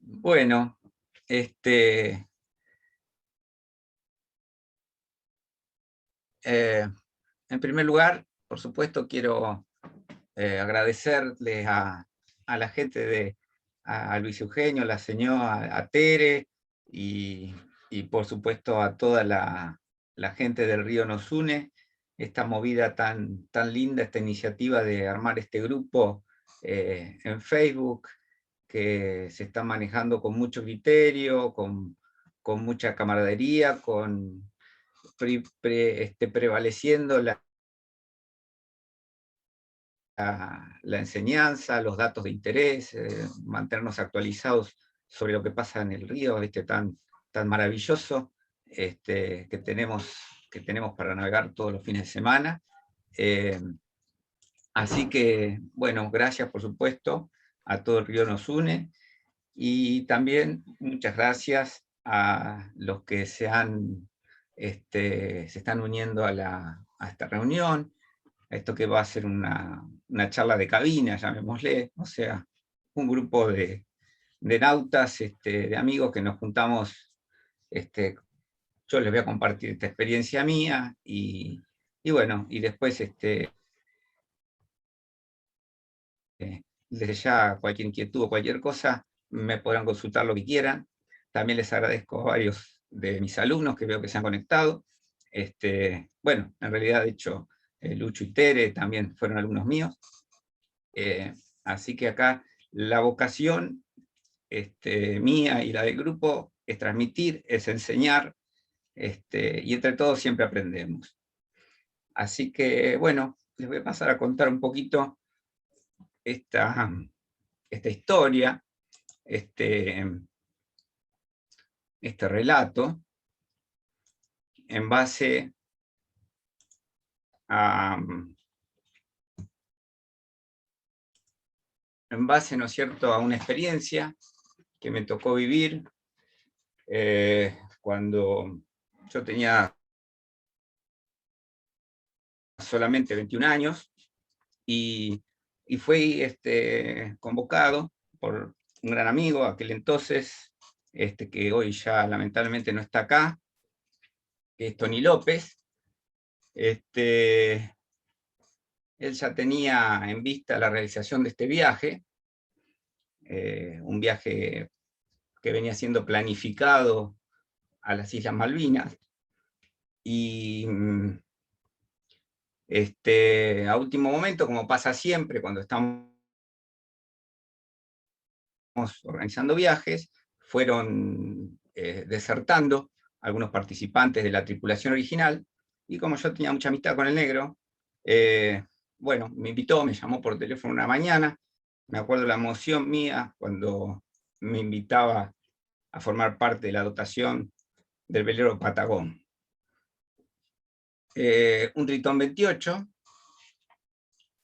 Bueno, eh, en primer lugar, por supuesto, quiero agradecerles a la gente a Luis Eugenio, la señora, a Tere y por supuesto a toda la gente del Río Nos Une, esta movida tan linda, esta iniciativa de armar este grupo en Facebook, que se está manejando con mucho criterio, con mucha camaradería, prevaleciendo la enseñanza, los datos de interés, mantenernos actualizados sobre lo que pasa en el río tan maravilloso que tenemos para navegar todos los fines de semana. Así que, bueno, gracias por supuesto a todo el Río Nos Une, y también muchas gracias a los que se están uniendo a esta reunión, esto que va a ser una charla de cabina, llamémosle, o sea, un grupo de nautas, de amigos que nos juntamos. Yo les voy a compartir esta experiencia mía, y bueno, y después, desde ya, cualquier inquietud o cualquier cosa, me podrán consultar lo que quieran. También les agradezco a varios de mis alumnos que veo que se han conectado. Bueno, en realidad, de hecho, Lucho y Tere también fueron alumnos míos. Así que acá la vocación mía y la del grupo es transmitir, es enseñar, y entre todos siempre aprendemos. Así que, bueno, les voy a pasar a contar un poquito esta historia, este relato, en base a, ¿no es cierto?, a una experiencia que me tocó vivir cuando yo tenía solamente 21 años, y fui convocado por un gran amigo, aquel entonces, que hoy ya lamentablemente no está acá, que es Tony López. Él ya tenía en vista la realización de este viaje, un viaje que venía siendo planificado a las Islas Malvinas, y a último momento, como pasa siempre cuando estamos organizando viajes, fueron desertando algunos participantes de la tripulación original, y como yo tenía mucha amistad con el negro, bueno, me invitó, me llamó por teléfono una mañana. Me acuerdo la emoción mía cuando me invitaba a formar parte de la dotación del velero Patagón. Un Tritón 28,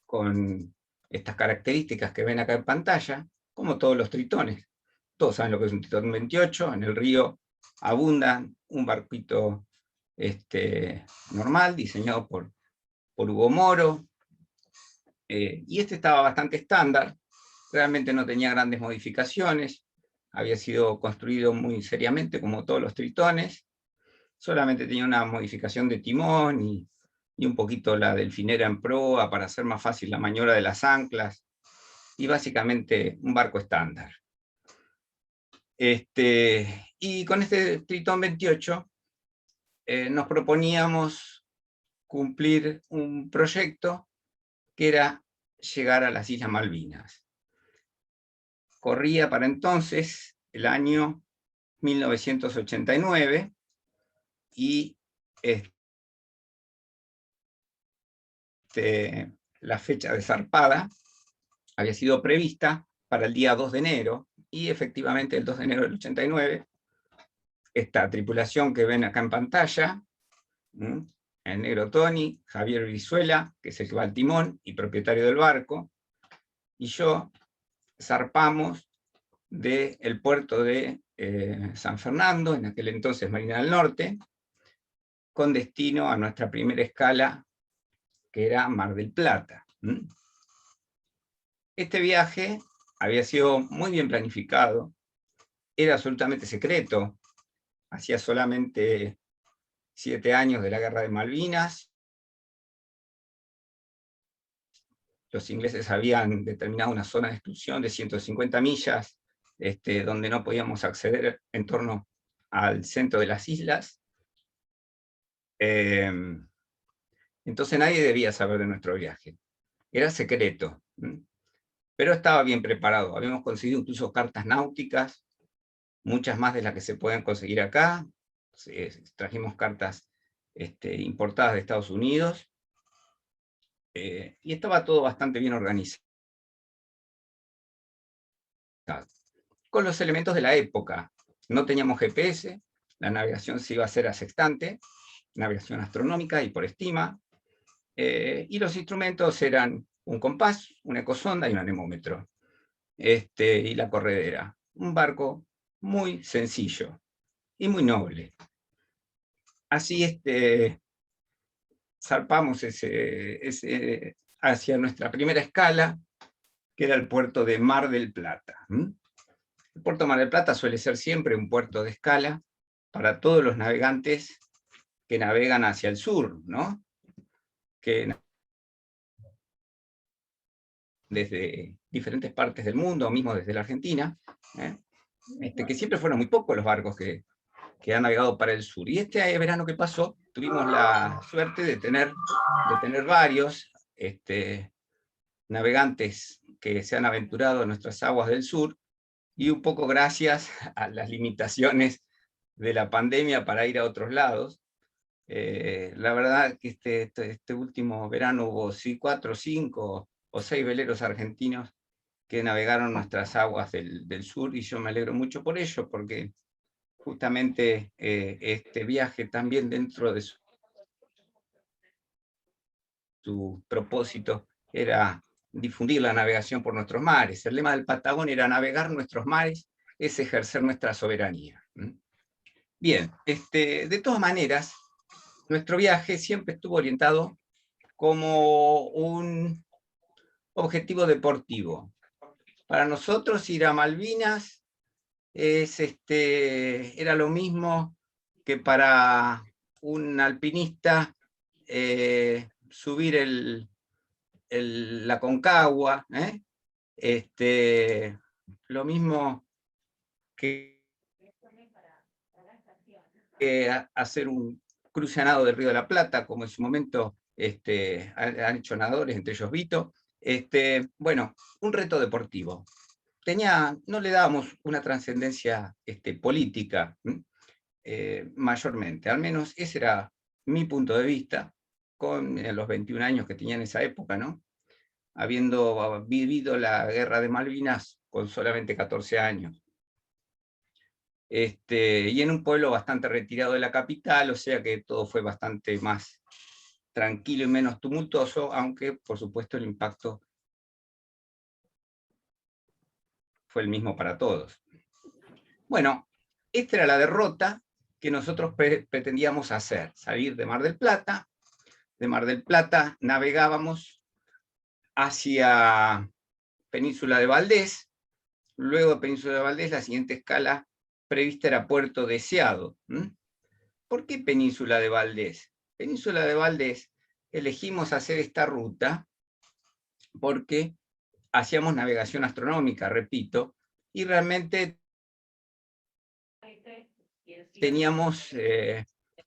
con estas características que ven acá en pantalla, como todos los tritones. Todos saben lo que es un Tritón 28, en el río abunda un barquito normal, diseñado por Hugo Moro, y estaba bastante estándar, realmente no tenía grandes modificaciones, había sido construido muy seriamente como todos los tritones, solamente tenía una modificación de timón y un poquito la delfinera en proa para hacer más fácil la maniobra de las anclas, y básicamente un barco estándar. Y con este Tritón 28 nos proponíamos cumplir un proyecto que era llegar a las Islas Malvinas. Corría para entonces el año 1989, y la fecha de zarpada había sido prevista para el día 2 de enero, y efectivamente el 2 de enero del 89, esta tripulación que ven acá en pantalla, el negro Tony, Javier Brizuela, que es el que va al timón y propietario del barco, y yo zarpamos del puerto de San Fernando, en aquel entonces Marina del Norte, con destino a nuestra primera escala, que era Mar del Plata. ¿Mm? Este viaje había sido muy bien planificado, era absolutamente secreto, hacía solamente 7 años de la Guerra de Malvinas, los ingleses habían determinado una zona de exclusión de 150 millas, donde no podíamos acceder en torno al centro de las islas. Entonces nadie debía saber de nuestro viaje. Era secreto, pero estaba bien preparado. Habíamos conseguido incluso cartas náuticas, muchas más de las que se pueden conseguir acá. Trajimos cartas importadas de Estados Unidos, y estaba todo bastante bien organizado, con los elementos de la época. No teníamos GPS, la navegación se iba a hacer a sextante, navegación astronómica y por estima, y los instrumentos eran un compás, una ecosonda y un anemómetro, y la corredera. Un barco muy sencillo y muy noble. Así zarpamos hacia nuestra primera escala, que era el puerto de Mar del Plata. El puerto de Mar del Plata suele ser siempre un puerto de escala para todos los navegantes que navegan hacia el sur, ¿no? Que desde diferentes partes del mundo, mismo desde la Argentina, que siempre fueron muy pocos los barcos que han navegado para el sur. Y este verano que pasó, tuvimos la suerte de tener varios navegantes que se han aventurado en nuestras aguas del sur, y un poco gracias a las limitaciones de la pandemia para ir a otros lados. La verdad que este último verano hubo 4, 5 o 6 veleros argentinos que navegaron nuestras aguas del sur, y yo me alegro mucho por ello, porque justamente este viaje también, dentro de su propósito, era difundir la navegación por nuestros mares. El lema del Patagón era: navegar nuestros mares es ejercer nuestra soberanía. Bien, de todas maneras, nuestro viaje siempre estuvo orientado como un objetivo deportivo. Para nosotros ir a Malvinas era lo mismo que para un alpinista subir la Concagua, lo mismo que hacer un cruce a nado del Río de la Plata, como en su momento han hecho nadadores, entre ellos Vito. Bueno, un reto deportivo. No le dábamos una trascendencia política, mayormente. Al menos ese era mi punto de vista, con los 21 años que tenía en esa época, ¿no? Habiendo vivido la guerra de Malvinas con solamente 14 años. Y en un pueblo bastante retirado de la capital, o sea que todo fue bastante más tranquilo y menos tumultuoso, aunque por supuesto el impacto fue el mismo para todos. Bueno, esta era la derrota que nosotros pretendíamos hacer: salir de Mar del Plata. De Mar del Plata navegábamos hacia Península de Valdés. Luego de Península de Valdés, la siguiente escala prevista era Puerto Deseado. ¿Por qué Península de Valdés? Península de Valdés, elegimos hacer esta ruta porque hacíamos navegación astronómica, repito, y realmente teníamos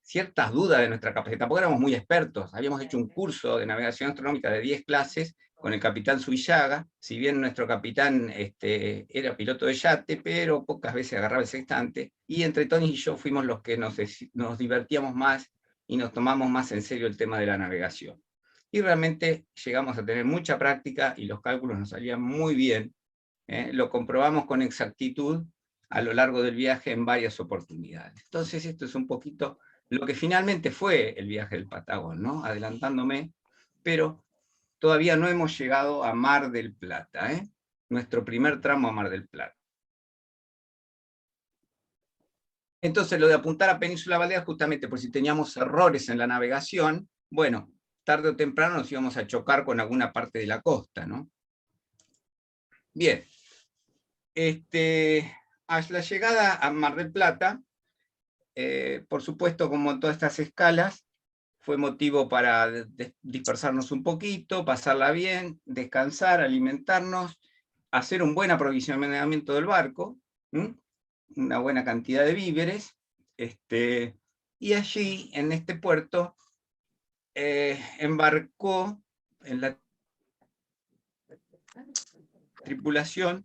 ciertas dudas de nuestra capacidad, porque éramos muy expertos. Habíamos hecho un curso de navegación astronómica de 10 clases con el capitán Suillaga. Si bien nuestro capitán era piloto de yate, pero pocas veces agarraba el sextante, y entre Tony y yo fuimos los que nos divertíamos más y nos tomamos más en serio el tema de la navegación. Y realmente llegamos a tener mucha práctica y los cálculos nos salían muy bien. Lo comprobamos con exactitud a lo largo del viaje en varias oportunidades. Entonces esto es un poquito lo que finalmente fue el viaje del Patagón, ¿no? Adelantándome, pero todavía no hemos llegado a Mar del Plata, nuestro primer tramo a Mar del Plata. Entonces lo de apuntar a Península Balear, justamente por si teníamos errores en la navegación, bueno, tarde o temprano nos íbamos a chocar con alguna parte de la costa, ¿no? Bien. A la llegada a Mar del Plata, por supuesto, como en todas estas escalas, fue motivo para dispersarnos un poquito, pasarla bien, descansar, alimentarnos, hacer un buen aprovisionamiento del barco, una buena cantidad de víveres, y allí, en este puerto, embarcó en la tripulación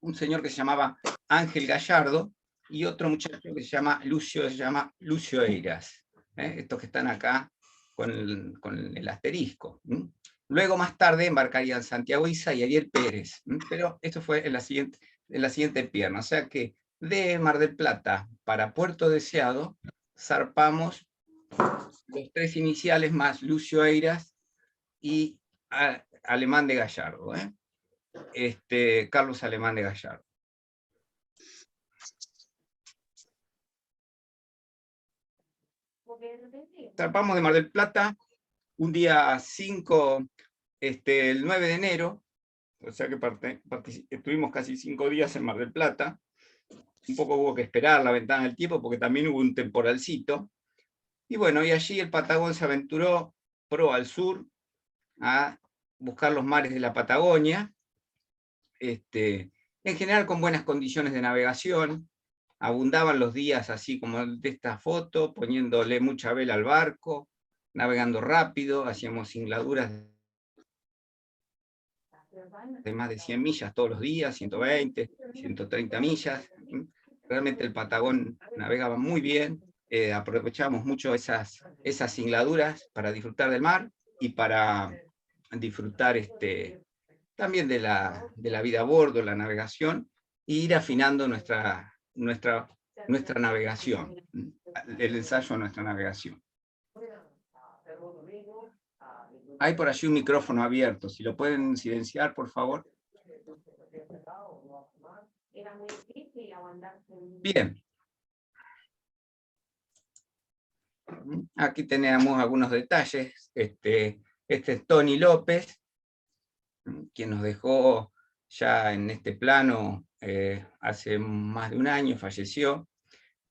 un señor que se llamaba Ángel Gallardo y otro muchacho que se llama Lucio Eiras, estos que están acá con el asterisco. Luego, más tarde, embarcarían Santiago Isa y Ariel Pérez, pero esto fue en la siguiente pierna, o sea que de Mar del Plata para Puerto Deseado zarpamos los tres iniciales más Lucio Eiras y Alemán de Gallardo, Carlos Alemán de Gallardo. Zarpamos de Mar del Plata un día 5, el 9 de enero, o sea que estuvimos casi 5 días en Mar del Plata. Un poco hubo que esperar la ventana del tiempo porque también hubo un temporalcito. Y bueno, y allí el Patagón se aventuró al sur a buscar los mares de la Patagonia, en general con buenas condiciones de navegación. Abundaban los días así como de esta foto, poniéndole mucha vela al barco, navegando rápido, hacíamos singladuras de más de 100 millas todos los días, 120, 130 millas. Realmente el Patagón navegaba muy bien, aprovechábamos mucho esas singladuras para disfrutar del mar y para disfrutar también de la vida a bordo, la navegación, e ir afinando nuestra navegación, el ensayo de nuestra navegación. Hay por allí un micrófono abierto, si lo pueden silenciar, por favor. Bien. Aquí tenemos algunos detalles. Este es Tony López, quien nos dejó ya en este plano hace más de un año, falleció.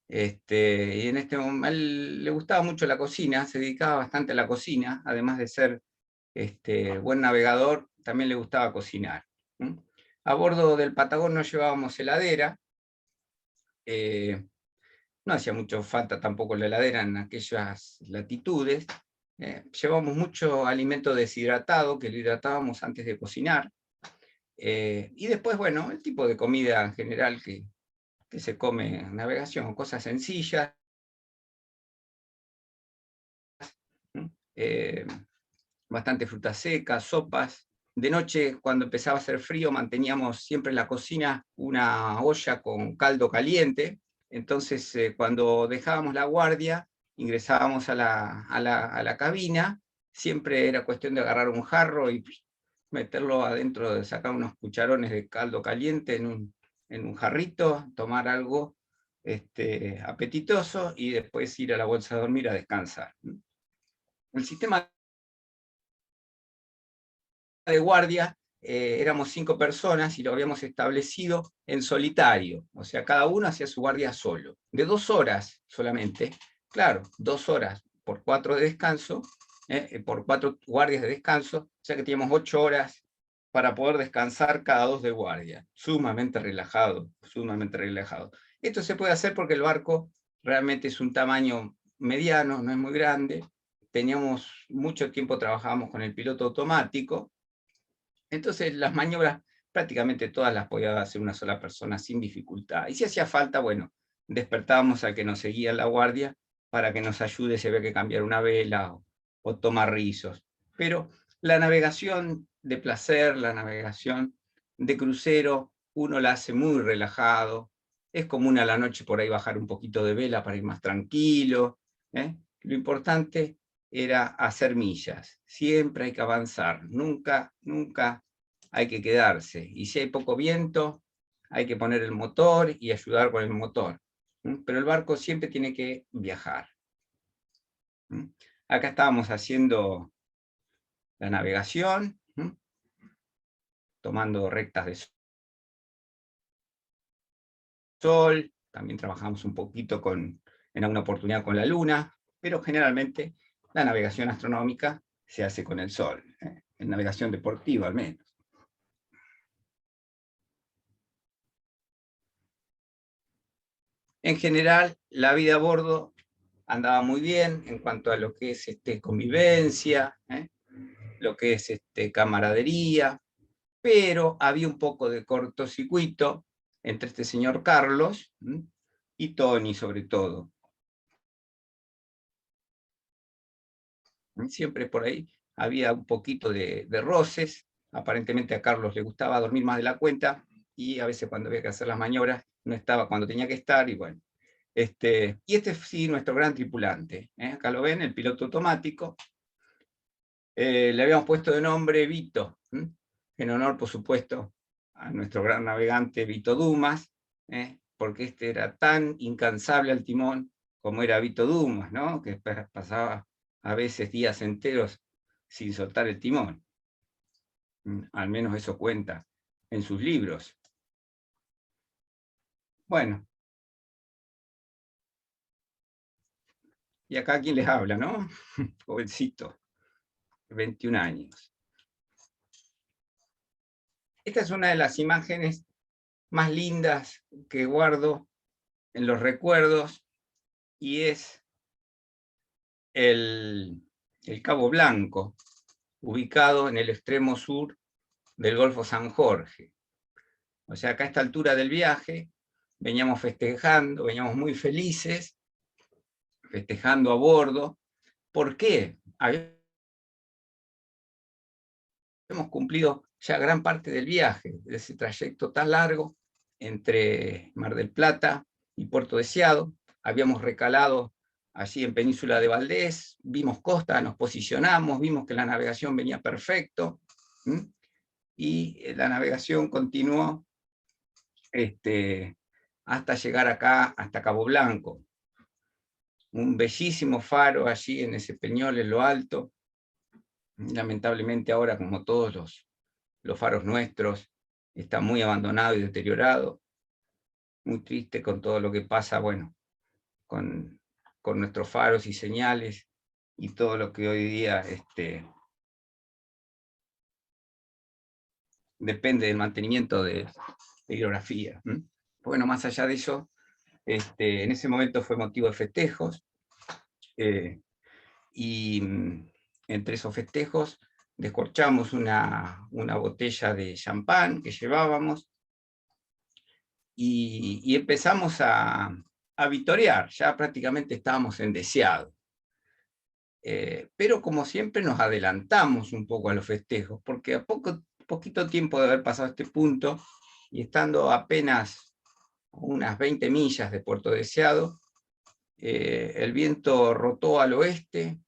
Y en este momento le gustaba mucho la cocina, se dedicaba bastante a la cocina, además de ser buen navegador, también le gustaba cocinar. A bordo del Patagón no llevábamos heladera, no hacía mucho falta tampoco la heladera en aquellas latitudes. Llevábamos mucho alimento deshidratado, que lo hidratábamos antes de cocinar. Y después, bueno, el tipo de comida en general que se come en navegación, cosas sencillas. Bastante fruta seca, sopas. De noche, cuando empezaba a hacer frío, manteníamos siempre en la cocina una olla con caldo caliente. Entonces, cuando dejábamos la guardia, ingresábamos a la cabina, siempre era cuestión de agarrar un jarro y meterlo adentro, de sacar unos cucharones de caldo caliente en un jarrito, tomar algo apetitoso y después ir a la bolsa a dormir a descansar. El sistema de guardia, éramos 5 personas y lo habíamos establecido en solitario, o sea, cada uno hacía su guardia solo, de 2 horas solamente, claro, 2 horas por 4 de descanso, por 4 guardias de descanso, o sea que teníamos 8 horas para poder descansar cada 2 de guardia, sumamente relajado, sumamente relajado. Esto se puede hacer porque el barco realmente es un tamaño mediano, no es muy grande, teníamos mucho tiempo, trabajábamos con el piloto automático, entonces las maniobras prácticamente todas las podía hacer una sola persona sin dificultad. Y si hacía falta, bueno, despertábamos al que nos seguía en la guardia para que nos ayude si había que cambiar una vela o tomar rizos. Pero la navegación de placer, la navegación de crucero, uno la hace muy relajado. Es común a la noche por ahí bajar un poquito de vela para ir más tranquilo. Lo importante era hacer millas. Siempre hay que avanzar, nunca hay que quedarse. Y si hay poco viento, hay que poner el motor y ayudar con el motor. Pero el barco siempre tiene que viajar. Acá estábamos haciendo la navegación, tomando rectas de sol, también trabajamos un poquito en alguna oportunidad con la luna, pero generalmente la navegación astronómica se hace con el sol, en navegación deportiva al menos. En general, la vida a bordo andaba muy bien en cuanto a lo que es convivencia, lo que es camaradería, pero había un poco de cortocircuito entre este señor Carlos y Tony sobre todo. Siempre por ahí había un poquito de roces, aparentemente a Carlos le gustaba dormir más de la cuenta, y a veces cuando había que hacer las maniobras no estaba cuando tenía que estar, y bueno. Y sí, nuestro gran tripulante, acá lo ven, el piloto automático. Le habíamos puesto de nombre Vito, en honor, por supuesto, a nuestro gran navegante Vito Dumas, porque era tan incansable al timón como era Vito Dumas, ¿no? Que pasaba a veces días enteros sin soltar el timón. Al menos eso cuenta en sus libros. Bueno. Y acá quien les habla, ¿no? Jovencito, 21 años. Esta es una de las imágenes más lindas que guardo en los recuerdos, y es el Cabo Blanco, ubicado en el extremo sur del Golfo San Jorge. O sea, acá a esta altura del viaje, veníamos festejando, veníamos muy felices, festejando a bordo. ¿Por qué? Habíamos cumplido ya gran parte del viaje, de ese trayecto tan largo entre Mar del Plata y Puerto Deseado. Habíamos recalado allí en Península de Valdés, vimos costa, nos posicionamos, vimos que la navegación venía perfecto, y la navegación continuó hasta llegar acá, hasta Cabo Blanco. Un bellísimo faro allí en ese peñol en lo alto. Lamentablemente ahora, como todos los faros nuestros, está muy abandonado y deteriorado. Muy triste con todo lo que pasa, bueno, con nuestros faros y señales, y todo lo que hoy día depende del mantenimiento de hidrografía. Bueno, más allá de eso, en ese momento fue motivo de festejos, y entre esos festejos descorchamos una botella de champán que llevábamos, y empezamos a vitorear. Ya prácticamente estábamos en Deseado. Pero como siempre nos adelantamos un poco a los festejos, porque a poquito tiempo de haber pasado este punto, y estando apenas unas 20 millas de Puerto Deseado, el viento rotó al oeste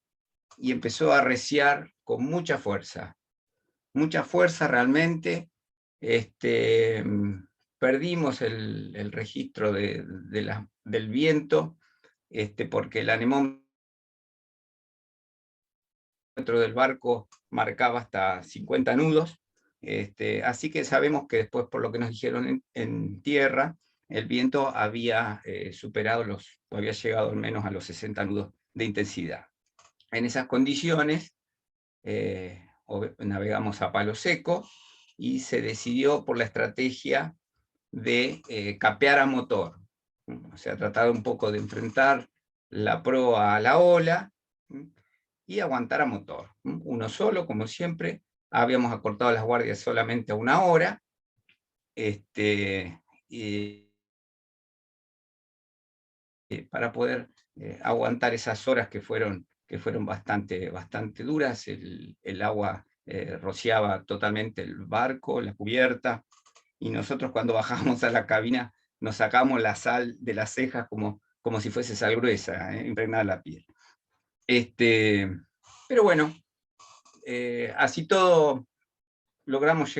y empezó a arreciar con mucha fuerza realmente. Perdimos el registro del viento, porque el anemómetro del barco marcaba hasta 50 nudos, así que sabemos que después, por lo que nos dijeron en tierra, el viento había superado había llegado al menos a los 60 nudos de intensidad. En esas condiciones navegamos a palo seco, y se decidió por la estrategia de capear a motor, o sea, tratar un poco de enfrentar la proa a la ola y aguantar a motor. Uno solo, como siempre. Habíamos acortado las guardias solamente a 1 hora, para poder aguantar esas horas que fueron bastante duras. El agua rociaba totalmente el barco, la cubierta, y nosotros cuando bajábamos a la cabina nos sacamos la sal de las cejas como si fuese sal gruesa, impregnada en la piel. Pero bueno, así todo logramos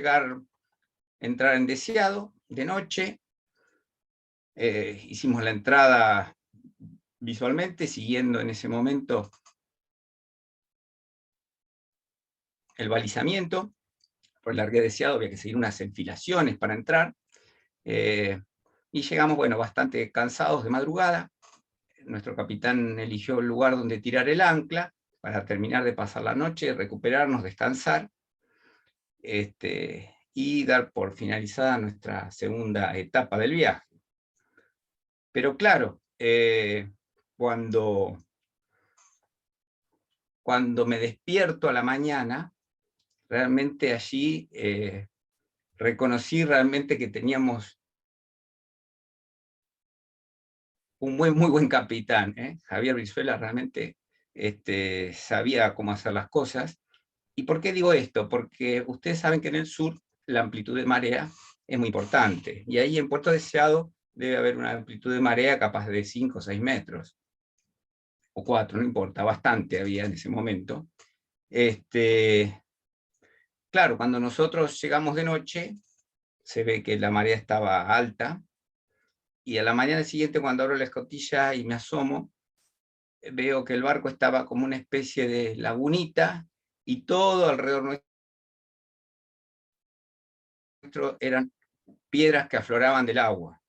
entrar en Deseado de noche. Hicimos la entrada visualmente, siguiendo en ese momento el balizamiento. Por el largué deseado había que seguir unas enfilaciones para entrar, y llegamos, bueno, bastante cansados de madrugada. Nuestro capitán eligió el lugar donde tirar el ancla para terminar de pasar la noche, recuperarnos, descansar, y dar por finalizada nuestra segunda etapa del viaje. Pero claro, cuando me despierto a la mañana, realmente allí reconocí realmente que teníamos un muy buen capitán. Javier Brizuela realmente sabía cómo hacer las cosas. ¿Y por qué digo esto? Porque ustedes saben que en el sur la amplitud de marea es muy importante, y ahí en Puerto Deseado debe haber una amplitud de marea capaz de 5 o 6 metros, o 4, no importa, bastante había en ese momento. Claro, cuando nosotros llegamos de noche, se ve que la marea estaba alta, y a la mañana siguiente, cuando abro la escotilla y me asomo, veo que el barco estaba como una especie de lagunita, y todo alrededor nuestro eran piedras que afloraban del agua.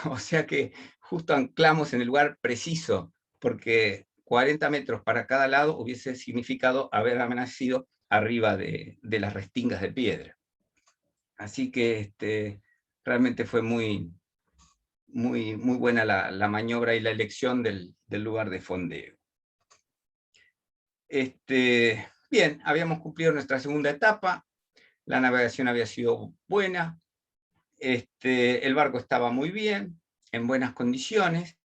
O sea que justo anclamos en el lugar preciso, porque 40 metros para cada lado hubiese significado haber amanecido arriba de las restingas de piedra. Así que realmente fue muy buena la maniobra y la elección del lugar de fondeo. Bien, habíamos cumplido nuestra segunda etapa, la navegación había sido buena, el barco estaba muy bien, en buenas condiciones.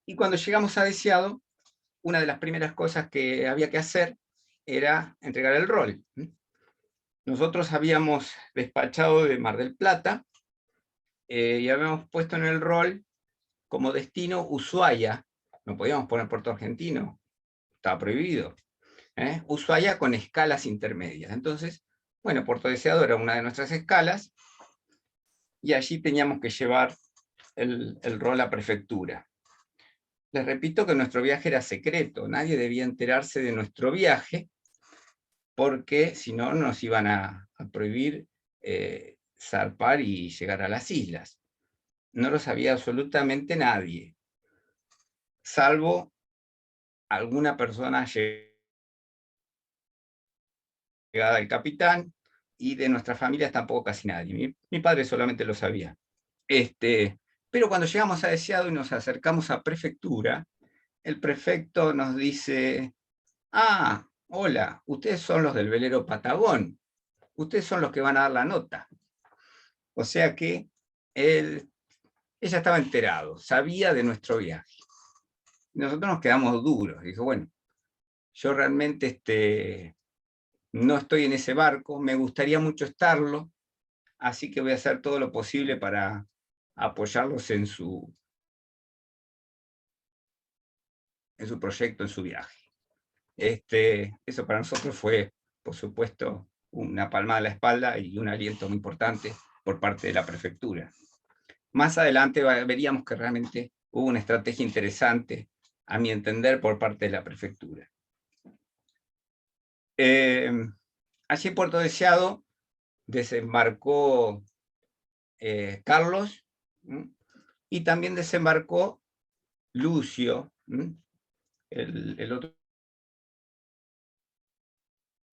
Y cuando llegamos a Deseado, una de las primeras cosas que había que hacer era entregar el rol. Nosotros habíamos despachado de Mar del Plata, y habíamos puesto en el rol como destino Ushuaia. No podíamos poner Puerto Argentino, estaba prohibido. Ushuaia con escalas intermedias. Entonces, bueno, Puerto Deseado era una de nuestras escalas, y allí teníamos que llevar el rol a prefectura. Les repito que nuestro viaje era secreto, nadie debía enterarse de nuestro viaje, porque si no nos iban a prohibir zarpar y llegar a las islas. No lo sabía absolutamente nadie, salvo alguna persona llegada al capitán, y de nuestras familias tampoco casi nadie. Mi padre solamente lo sabía. Pero cuando llegamos a Deseado y nos acercamos a prefectura, el prefecto nos dice: ah, hola, ustedes son los del velero Patagón, ustedes son los que van a dar la nota. O sea que ella estaba enterado, sabía de nuestro viaje. Nosotros nos quedamos duros. Dijo, bueno, yo realmente no estoy en ese barco, me gustaría mucho estarlo, así que voy a hacer todo lo posible para apoyarlos en su proyecto, en su viaje. Eso para nosotros fue, por supuesto, una palmada a la espalda y un aliento muy importante por parte de la prefectura. Más adelante veríamos que realmente hubo una estrategia interesante, a mi entender, por parte de la prefectura. Allí en Puerto Deseado desembarcó Carlos, y también desembarcó Lucio, el otro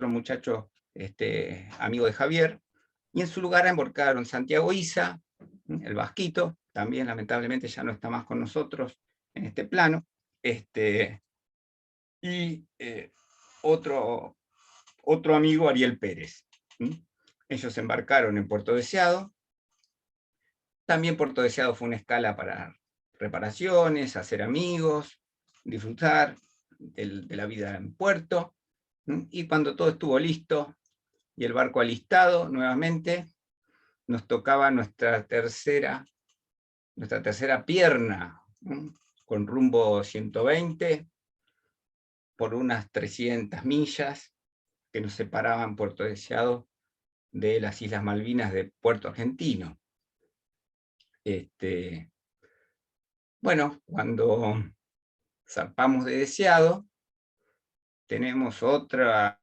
muchacho amigo de Javier, y en su lugar embarcaron Santiago Isa, el vasquito, también lamentablemente ya no está más con nosotros en este plano, y otro amigo, Ariel Pérez. Ellos embarcaron en Puerto Deseado. También Puerto Deseado fue una escala para reparaciones, hacer amigos, disfrutar de la vida en puerto. Y cuando todo estuvo listo y el barco alistado nuevamente, nos tocaba nuestra tercera pierna, con rumbo 120, por unas 300 millas que nos separaban Puerto Deseado de las Islas Malvinas de Puerto Argentino. Bueno, cuando zarpamos de Deseado, tenemos otra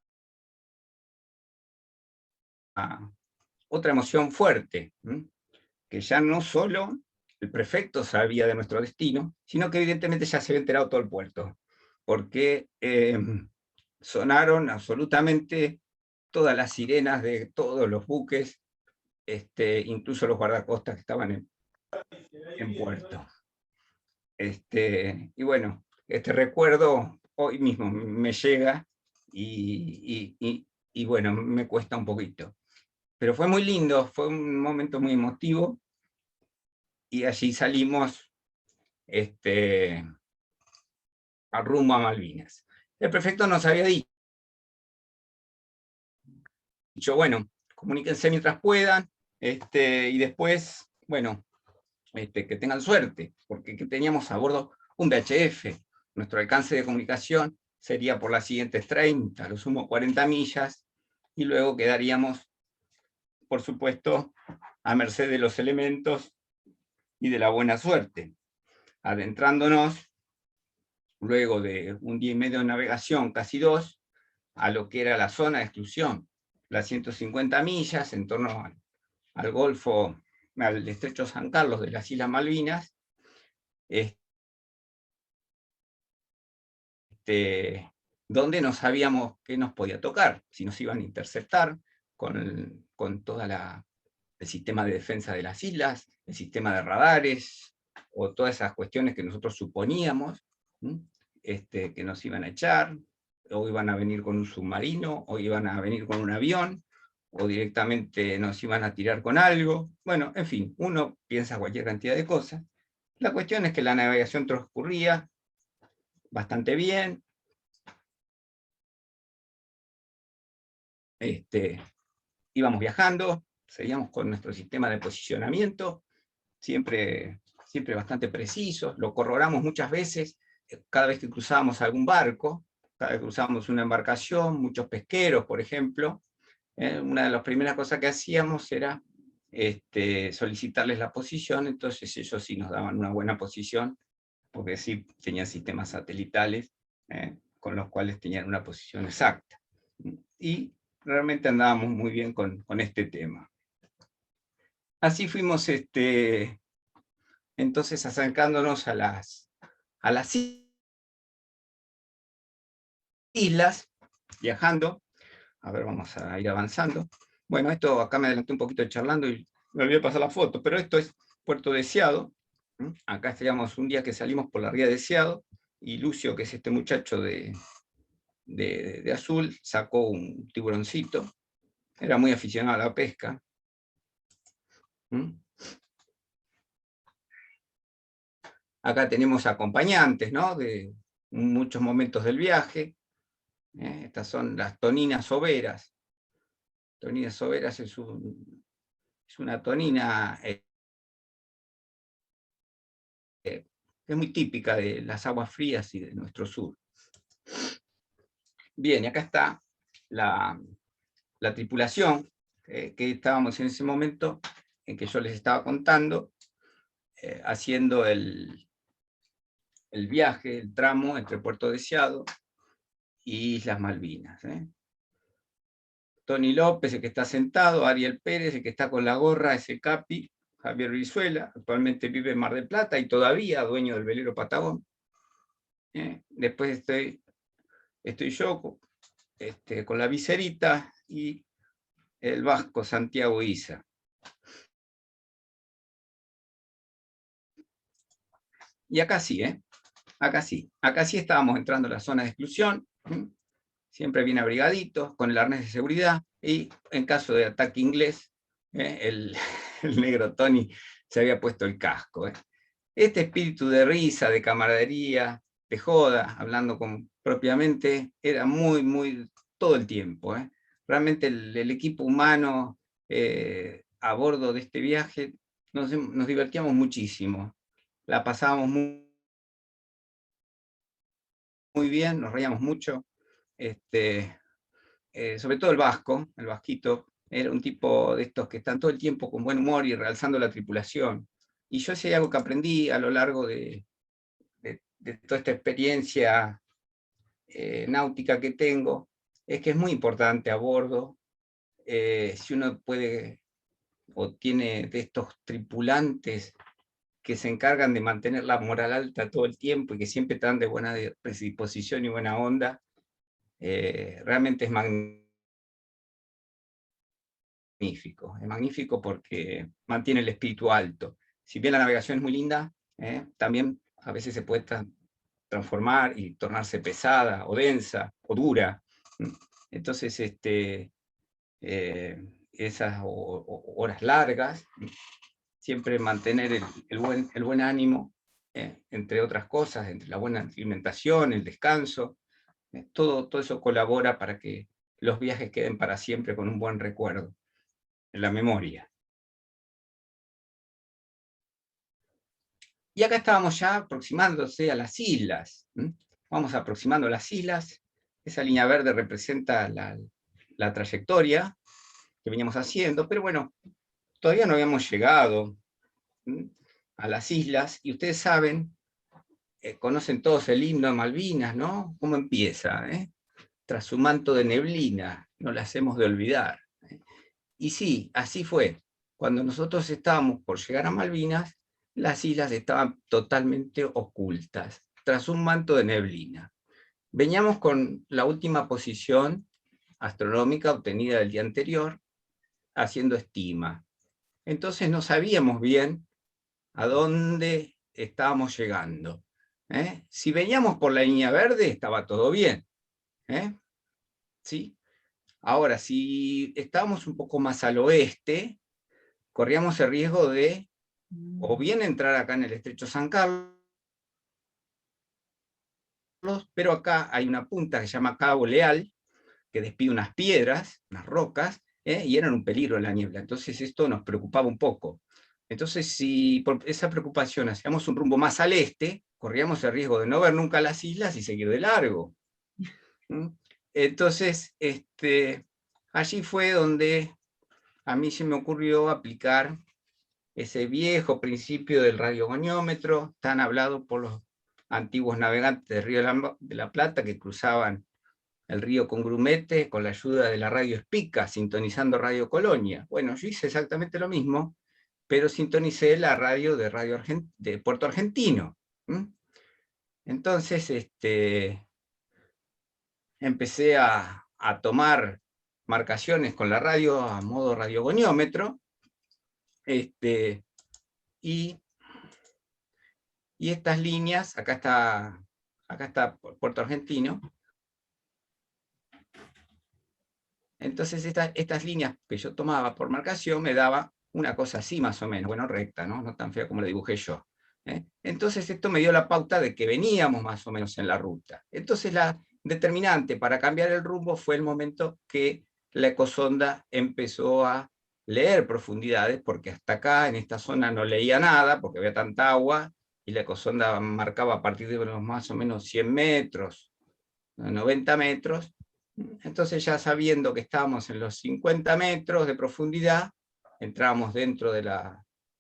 emoción fuerte, que ya no solo el prefecto sabía de nuestro destino, sino que evidentemente ya se había enterado todo el puerto, porque sonaron absolutamente todas las sirenas de todos los buques, incluso los guardacostas que estaban en puerto. Y bueno, este recuerdo hoy mismo me llega y bueno, me cuesta un poquito. Pero fue muy lindo, fue un momento muy emotivo, y allí salimos a rumbo a Malvinas. El prefecto nos había dicho, bueno, comuníquense mientras puedan, y después, bueno, que tengan suerte, porque teníamos a bordo un VHF. Nuestro alcance de comunicación sería por las siguientes 30, lo sumo 40 millas, y luego quedaríamos, por supuesto, a merced de los elementos y de la buena suerte, adentrándonos, luego de un día y medio de navegación, casi 2, a lo que era la zona de exclusión, las 150 millas en torno al Golfo, al Estrecho San Carlos de las Islas Malvinas, donde no sabíamos qué nos podía tocar, si nos iban a interceptar con todo el sistema de defensa de las islas, el sistema de radares, o todas esas cuestiones que nosotros suponíamos, que nos iban a echar, o iban a venir con un submarino, o iban a venir con un avión, o directamente nos iban a tirar con algo. Bueno, en fin, uno piensa cualquier cantidad de cosas. La cuestión es que la navegación transcurría bastante bien. Íbamos viajando, seguíamos con nuestro sistema de posicionamiento, siempre bastante precisos, lo corroboramos muchas veces, cada vez que cruzábamos algún barco, cada vez que cruzábamos una embarcación, muchos pesqueros, por ejemplo, una de las primeras cosas que hacíamos era solicitarles la posición, entonces ellos sí nos daban una buena posición, porque sí tenían sistemas satelitales, con los cuales tenían una posición exacta. Y realmente andábamos muy bien con este tema. Así fuimos entonces acercándonos a las islas, viajando. A ver, vamos a ir avanzando. Bueno, esto acá me adelanté un poquito charlando y me olvidé pasar la foto, pero esto es Puerto Deseado. Acá estaríamos un día que salimos por la ría Deseado, y Lucio, que es este muchacho de azul, sacó un tiburoncito. Era muy aficionado a la pesca. Acá tenemos acompañantes, ¿no?, de muchos momentos del viaje. Estas son las toninas overas. Toninas overas es una tonina que es muy típica de las aguas frías y de nuestro sur. Bien, y acá está la tripulación que estábamos en ese momento en que yo les estaba contando, haciendo el viaje, el tramo entre Puerto Deseado y Islas Malvinas. Tony López, el que está sentado, Ariel Pérez, el que está con la gorra, ese Capi, Javier Brizuela, actualmente vive en Mar del Plata y todavía dueño del velero Patagón. Después estoy yo con la viserita, y el vasco Santiago Isa. Y acá sí, acá sí estábamos entrando a la zona de exclusión, siempre bien abrigaditos, con el arnés de seguridad, y en caso de ataque inglés, el negro Tony se había puesto el casco. Este espíritu de risa, de camaradería, de joda, hablando propiamente, era muy todo el tiempo. Realmente el equipo humano a bordo de este viaje nos divertíamos muchísimo, la pasábamos muy bien, nos reíamos mucho. Sobre todo el vasquito, era un tipo de estos que están todo el tiempo con buen humor y realzando la tripulación. Y yo, si hay algo que aprendí a lo largo de de toda esta experiencia náutica que tengo, es que es muy importante a bordo, si uno puede o tiene de estos tripulantes que se encargan de mantener la moral alta todo el tiempo y que siempre están de buena predisposición y buena onda, realmente es magnífico porque mantiene el espíritu alto. Si bien la navegación es muy linda, también a veces se puede transformar y tornarse pesada o densa o dura. Entonces, esas horas largas, siempre mantener el buen ánimo, entre otras cosas, entre la buena alimentación, el descanso, todo eso colabora para que los viajes queden para siempre con un buen recuerdo en la memoria. Y acá estábamos ya aproximándose a las islas. Vamos aproximando a las islas. Esa línea verde representa la trayectoria que veníamos haciendo, pero bueno, todavía no habíamos llegado a las islas, y ustedes saben, conocen todos el himno de Malvinas, ¿no? ¿Cómo empieza? Tras su manto de neblina, no las hemos de olvidar. Y sí, así fue. Cuando nosotros estábamos por llegar a Malvinas, las islas estaban totalmente ocultas, tras un manto de neblina. Veníamos con la última posición astronómica obtenida del día anterior, haciendo estima. Entonces no sabíamos bien a dónde estábamos llegando. Si veníamos por la línea verde, estaba todo bien. ¿Sí? Ahora, si estábamos un poco más al oeste, corríamos el riesgo de o bien entrar acá en el estrecho San Carlos, pero acá hay una punta que se llama Cabo Leal, que despide unas piedras, unas rocas, y eran un peligro en la niebla. Entonces esto nos preocupaba un poco. Entonces, si por esa preocupación hacíamos un rumbo más al este, corríamos el riesgo de no ver nunca las islas y seguir de largo. Entonces, allí fue donde a mí se me ocurrió aplicar ese viejo principio del radiogoniómetro, tan hablado por los antiguos navegantes del Río de la Plata, que cruzaban el río con grumete con la ayuda de la radio Espica, sintonizando Radio Colonia. Bueno, yo hice exactamente lo mismo, pero sintonicé la radio de Puerto Argentino. Entonces, empecé a tomar marcaciones con la radio a modo radiogoniómetro, y estas líneas, acá está Puerto Argentino. Entonces estas líneas que yo tomaba por marcación me daba una cosa así más o menos, bueno, recta, no tan fea como la dibujé yo. Entonces esto me dio la pauta de que veníamos más o menos en la ruta. Entonces la determinante para cambiar el rumbo fue el momento que la ecosonda empezó a leer profundidades, porque hasta acá en esta zona no leía nada, porque había tanta agua, y la ecosonda marcaba a partir de unos más o menos 100 metros, 90 metros. Entonces, ya sabiendo que estábamos en los 50 metros de profundidad, entramos dentro del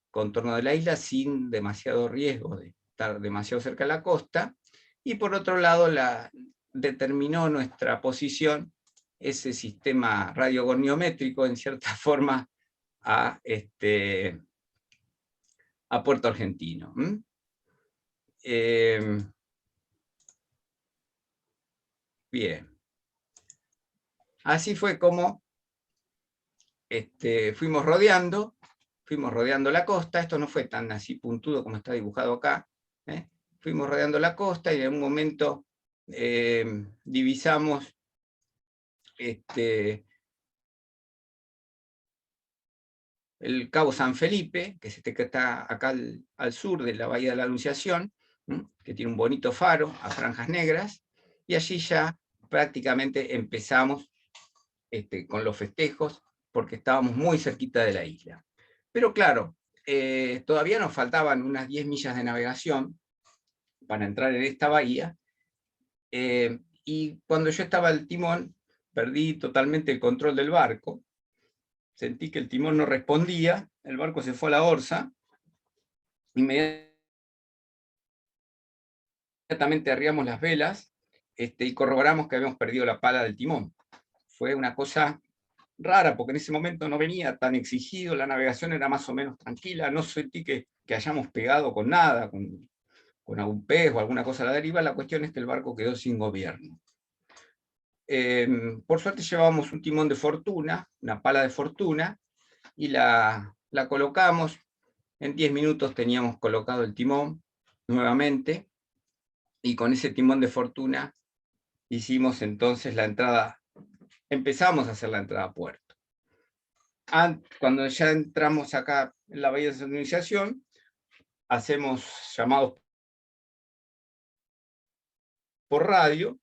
contorno de la isla sin demasiado riesgo de estar demasiado cerca de la costa, y por otro lado determinó nuestra posición ese sistema radiogoniométrico, en cierta forma, a Puerto Argentino. Bien. Así fue como fuimos rodeando la costa. Esto no fue tan así puntudo como está dibujado acá. Fuimos rodeando la costa y en un momento divisamos el Cabo San Felipe, que es que está acá al sur de la Bahía de la Anunciación, que tiene un bonito faro a franjas negras, y allí ya prácticamente empezamos con los festejos, porque estábamos muy cerquita de la isla. Pero claro, todavía nos faltaban unas 10 millas de navegación para entrar en esta bahía, y cuando yo estaba al timón, perdí totalmente el control del barco, sentí que el timón no respondía, el barco se fue a la orza, inmediatamente inmediatamente arriamos las velas y corroboramos que habíamos perdido la pala del timón. Fue una cosa rara, porque en ese momento no venía tan exigido, la navegación era más o menos tranquila, no sentí que hayamos pegado con nada, con algún pez o alguna cosa a la deriva. La cuestión es que el barco quedó sin gobierno. Por suerte llevábamos un timón de fortuna, una pala de fortuna, y la colocamos. En 10 minutos teníamos colocado el timón nuevamente, y con ese timón de fortuna hicimos entonces la entrada, empezamos a hacer la entrada a puerto. Cuando ya entramos acá en la bahía de sincronización, hacemos llamados por radio.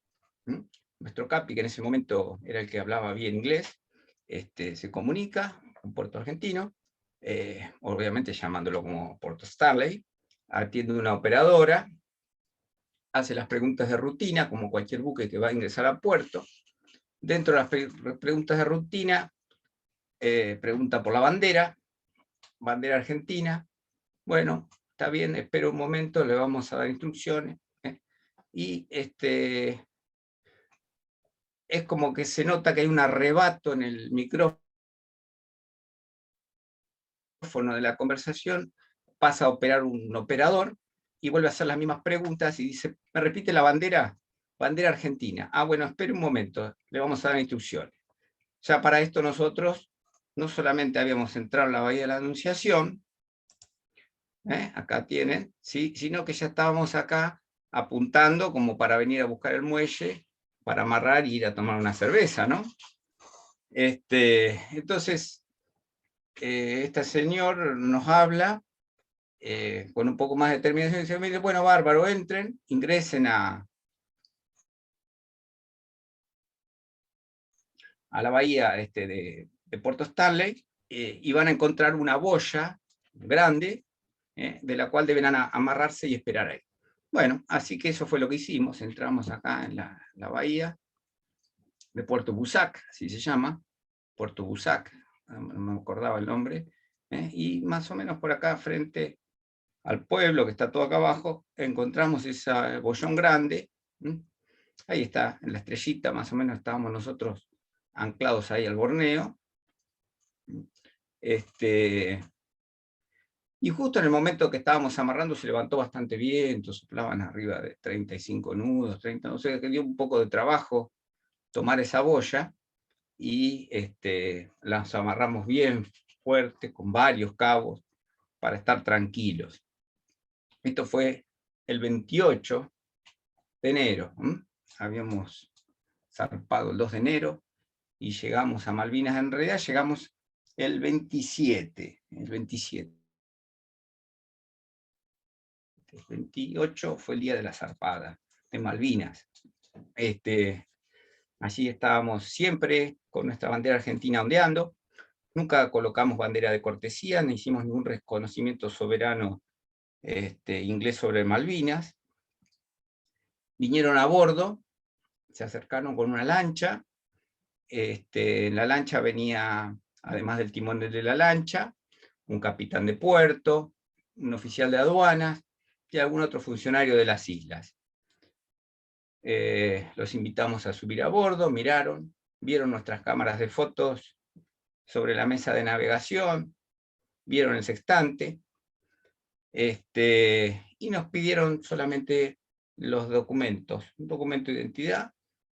Nuestro capi, que en ese momento era el que hablaba bien inglés, se comunica con Puerto Argentino, obviamente llamándolo como Puerto Starley, atiende una operadora, hace las preguntas de rutina, como cualquier buque que va a ingresar a puerto. Dentro de las preguntas de rutina, pregunta por la bandera argentina. Bueno, está bien, espera un momento, le vamos a dar instrucciones. Y es como que se nota que hay un arrebato en el micrófono de la conversación, pasa a operar un operador y vuelve a hacer las mismas preguntas y dice, ¿me repite la bandera? Bandera argentina. Ah, bueno, espere un momento, le vamos a dar instrucciones. Ya para esto nosotros no solamente habíamos entrado en la bahía de la Anunciación, acá tienen, ¿sí? Sino que ya estábamos acá apuntando como para venir a buscar el muelle, para amarrar y ir a tomar una cerveza, ¿no? Entonces, este señor nos habla con un poco más de determinación y dice, bueno, bárbaro, entren, ingresen a la bahía de Puerto Stanley, y van a encontrar una boya grande, de la cual deben amarrarse y esperar ahí. Bueno, así que eso fue lo que hicimos. Entramos acá en la bahía de Puerto Busac, así se llama, Puerto Busac, no me acordaba el nombre, y más o menos por acá, frente al pueblo que está todo acá abajo, encontramos ese bollón grande. Ahí está, en la estrellita, más o menos estábamos nosotros anclados ahí al Borneo. Y justo en el momento que estábamos amarrando se levantó bastante viento, soplaban arriba de 35 nudos, 30, no sé, que dio un poco de trabajo tomar esa boya, y las amarramos bien fuerte, con varios cabos, para estar tranquilos. Esto fue el 28 de enero. Habíamos zarpado el 2 de enero, y llegamos a Malvinas. En realidad llegamos el 27. El 28 fue el día de la zarpada de Malvinas. Allí estábamos siempre con nuestra bandera argentina ondeando. Nunca colocamos bandera de cortesía, ni hicimos ningún reconocimiento soberano inglés sobre Malvinas. Vinieron a bordo, se acercaron con una lancha. En la lancha venía, además del timón de la lancha, un capitán de puerto, un oficial de aduanas y algún otro funcionario de las islas. Los invitamos a subir a bordo, miraron, vieron nuestras cámaras de fotos sobre la mesa de navegación, vieron el sextante, y nos pidieron solamente los documentos, un documento de identidad,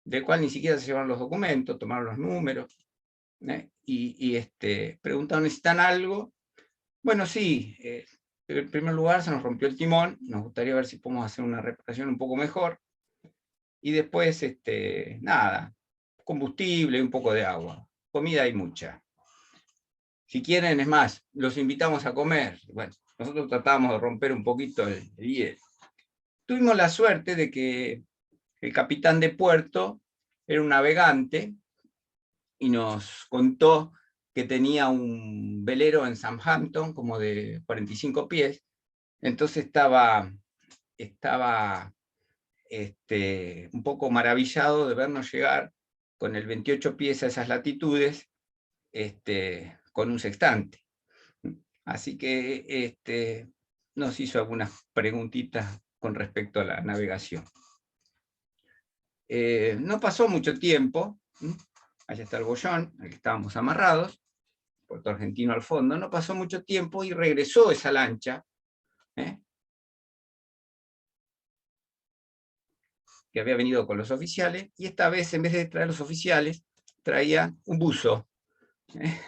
del cual ni siquiera se llevaron los documentos, tomaron los números, y preguntaron, ¿necesitan algo? Bueno, sí, en primer lugar se nos rompió el timón, nos gustaría ver si podemos hacer una reparación un poco mejor, y después, nada, combustible y un poco de agua, comida hay mucha. Si quieren, es más, los invitamos a comer. Bueno, nosotros tratábamos de romper un poquito el hielo. Tuvimos la suerte de que el capitán de puerto era un navegante, y nos contó que tenía un velero en Southampton, como de 45 pies, entonces estaba un poco maravillado de vernos llegar con el 28 pies a esas latitudes, con un sextante. Así que nos hizo algunas preguntitas con respecto a la navegación. No pasó mucho tiempo, allá está el bollón, al que estábamos amarrados, Puerto Argentino al fondo, no pasó mucho tiempo y regresó esa lancha, que había venido con los oficiales, y esta vez, en vez de traer los oficiales, traía un buzo,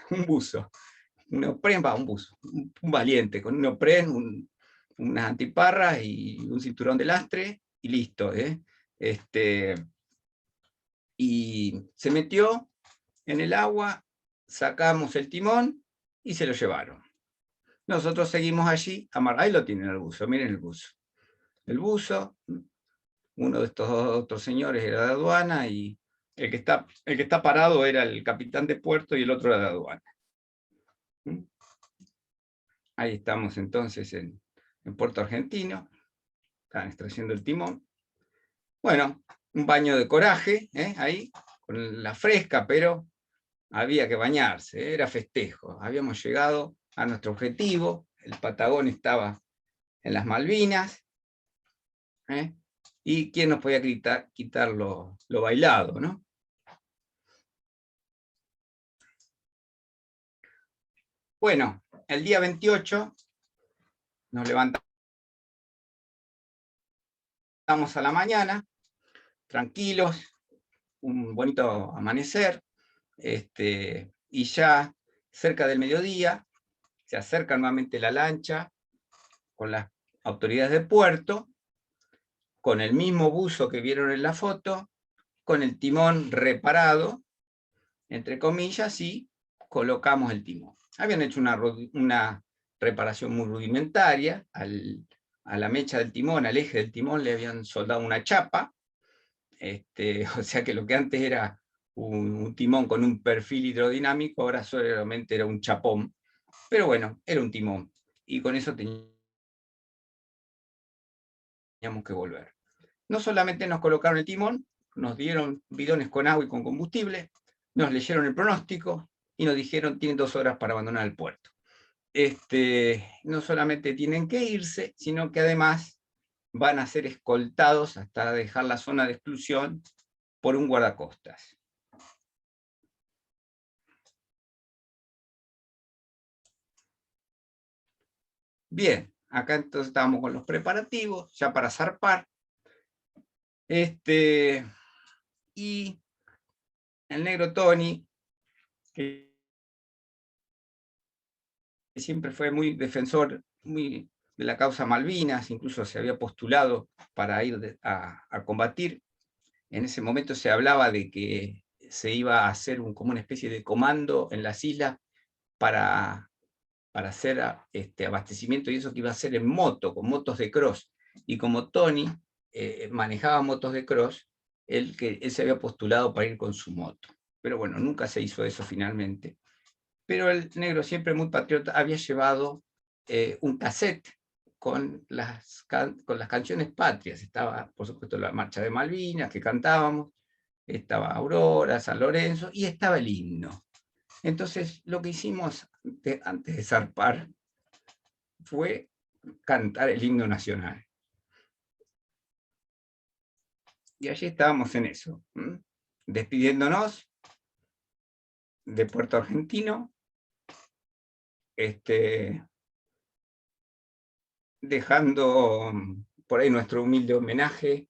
un buzo, un neopren, un buzo, un valiente, con un neopren, unas antiparras y un cinturón de lastre, y listo. Y se metió en el agua, sacamos el timón y se lo llevaron. Nosotros seguimos allí, ahí lo tienen el buzo, miren el buzo. El buzo, uno de estos otros señores era de aduana, y el que está parado era el capitán de puerto y el otro era de aduana. Ahí estamos entonces en Puerto Argentino, están extrayendo el timón. Bueno, un baño de coraje, ahí, con la fresca, pero había que bañarse, era festejo. Habíamos llegado a nuestro objetivo, el Patagón estaba en las Malvinas, y quién nos podía quitar lo bailado, ¿no? Bueno, el día 28 nos levantamos a la mañana, tranquilos, un bonito amanecer, y ya cerca del mediodía se acerca nuevamente la lancha con las autoridades de puerto, con el mismo buzo que vieron en la foto, con el timón reparado, entre comillas, y colocamos el timón. Habían hecho una reparación muy rudimentaria, a la mecha del timón, al eje del timón le habían soldado una chapa, o sea que lo que antes era un timón con un perfil hidrodinámico, ahora solamente era un chapón, pero bueno, era un timón, y con eso teníamos que volver. No solamente nos colocaron el timón, nos dieron bidones con agua y con combustible, nos leyeron el pronóstico y nos dijeron tienen 2 horas para abandonar el puerto. No solamente tienen que irse, sino que además van a ser escoltados hasta dejar la zona de exclusión por un guardacostas. Bien, acá entonces estábamos con los preparativos, ya para zarpar. Y el negro Tony, que siempre fue muy defensor de la causa Malvinas, incluso se había postulado para ir a combatir. En ese momento se hablaba de que se iba a hacer como una especie de comando en las islas para hacer abastecimiento, y eso que iba a hacer en moto, con motos de cross. Y como Tony manejaba motos de cross, él se había postulado para ir con su moto. Pero bueno, nunca se hizo eso finalmente. Pero el negro, siempre muy patriota, había llevado un cassette con las canciones patrias. Estaba, por supuesto, la Marcha de Malvinas, que cantábamos, estaba Aurora, San Lorenzo, y estaba el himno. Entonces, lo que hicimos antes de zarpar fue cantar el himno nacional. Y allí estábamos en eso, despidiéndonos de Puerto Argentino, dejando por ahí nuestro humilde homenaje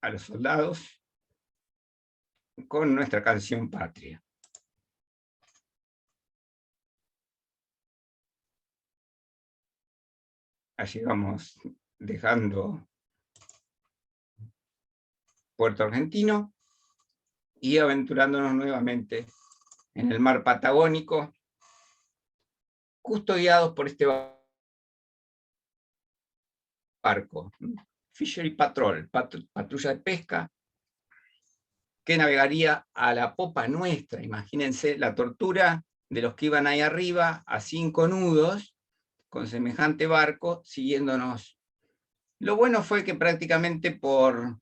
a los soldados con nuestra canción patria. Allí vamos dejando Puerto Argentino y aventurándonos nuevamente en el mar Patagónico, custodiados por este barco, Fishery Patrol, patrulla de pesca, que navegaría a la popa nuestra. Imagínense la tortura de los que iban ahí arriba a 5 nudos, con semejante barco, siguiéndonos. Lo bueno fue que prácticamente por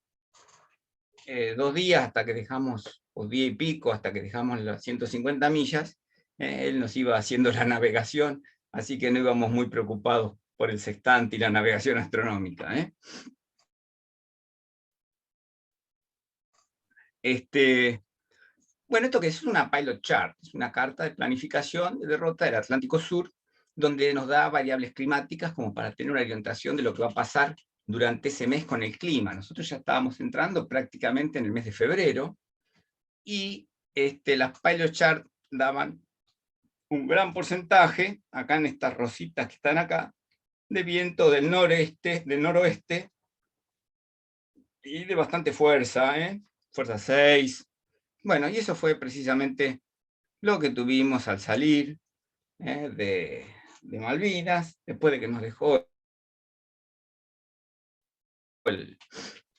2 días, hasta que dejamos, o día y pico, hasta que dejamos las 150 millas, él nos iba haciendo la navegación, así que no íbamos muy preocupados por el sextante y la navegación astronómica. Bueno, esto que es una pilot chart, es una carta de planificación de ruta del Atlántico Sur, donde nos da variables climáticas como para tener una orientación de lo que va a pasar durante ese mes con el clima. Nosotros ya estábamos entrando prácticamente en el mes de febrero, y las pilot chart daban un gran porcentaje, acá en estas rositas que están acá, de viento del noreste, del noroeste, y de bastante fuerza, fuerza 6. Bueno, y eso fue precisamente lo que tuvimos al salir de Malvinas, después de que nos dejó el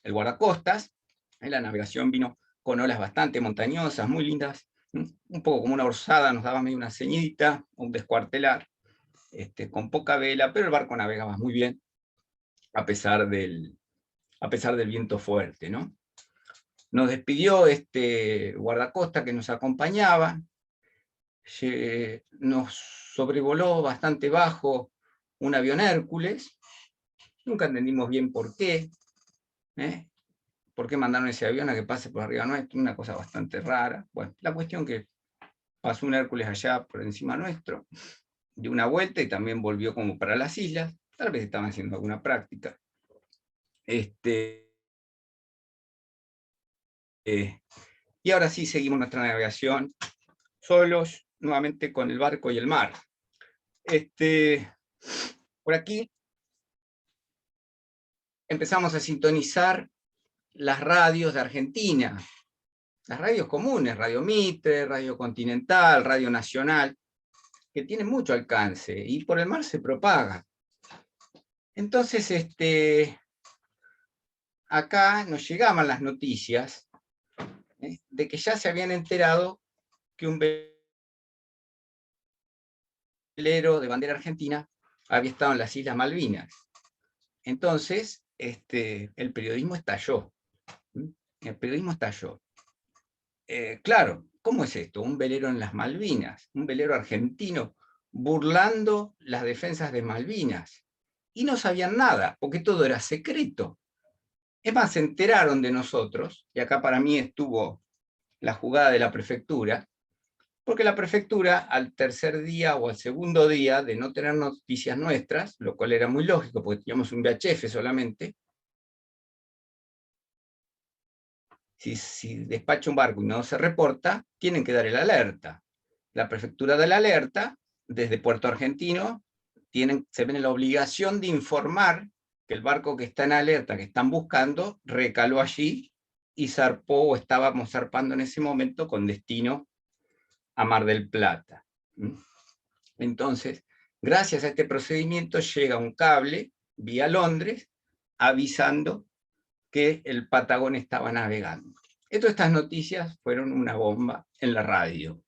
guardacostas. La navegación vino con olas bastante montañosas, muy lindas, un poco como una orzada, nos daba medio una ceñidita, un descuartelar, con poca vela, pero el barco navegaba muy bien, a pesar del viento fuerte, ¿no? Nos despidió este guardacosta que nos acompañaba, nos sobrevoló bastante bajo un avión Hércules, nunca entendimos bien por qué, por qué mandaron ese avión a que pase por arriba nuestro, una cosa bastante rara. Bueno, la cuestión que pasó un Hércules allá por encima nuestro, dio una vuelta y también volvió como para las islas, tal vez estaban haciendo alguna práctica. Y ahora sí seguimos nuestra navegación solos, nuevamente con el barco y el mar. Por aquí empezamos a sintonizar las radios de Argentina, las radios comunes, Radio Mitre, Radio Continental, Radio Nacional, que tienen mucho alcance, y por el mar se propaga. Entonces, acá nos llegaban las noticias de que ya se habían enterado que un velero de bandera argentina había estado en las Islas Malvinas. Entonces, el periodismo estalló. El periodismo estalló. Claro, ¿cómo es esto? Un velero en las Malvinas, un velero argentino burlando las defensas de Malvinas. Y no sabían nada, porque todo era secreto. Es más, se enteraron de nosotros, y acá para mí estuvo la jugada de la prefectura, porque la prefectura al tercer día o al segundo día de no tener noticias nuestras, lo cual era muy lógico porque teníamos un VHF solamente, si despacha un barco y no se reporta, tienen que dar el alerta. La prefectura da la alerta, desde Puerto Argentino se ven en la obligación de informar que el barco que está en alerta, que están buscando, recaló allí y zarpó, o estábamos zarpando en ese momento con destino a Mar del Plata. Entonces, gracias a este procedimiento llega un cable vía Londres avisando que el Patagón estaba navegando. Estas noticias fueron una bomba en la radio.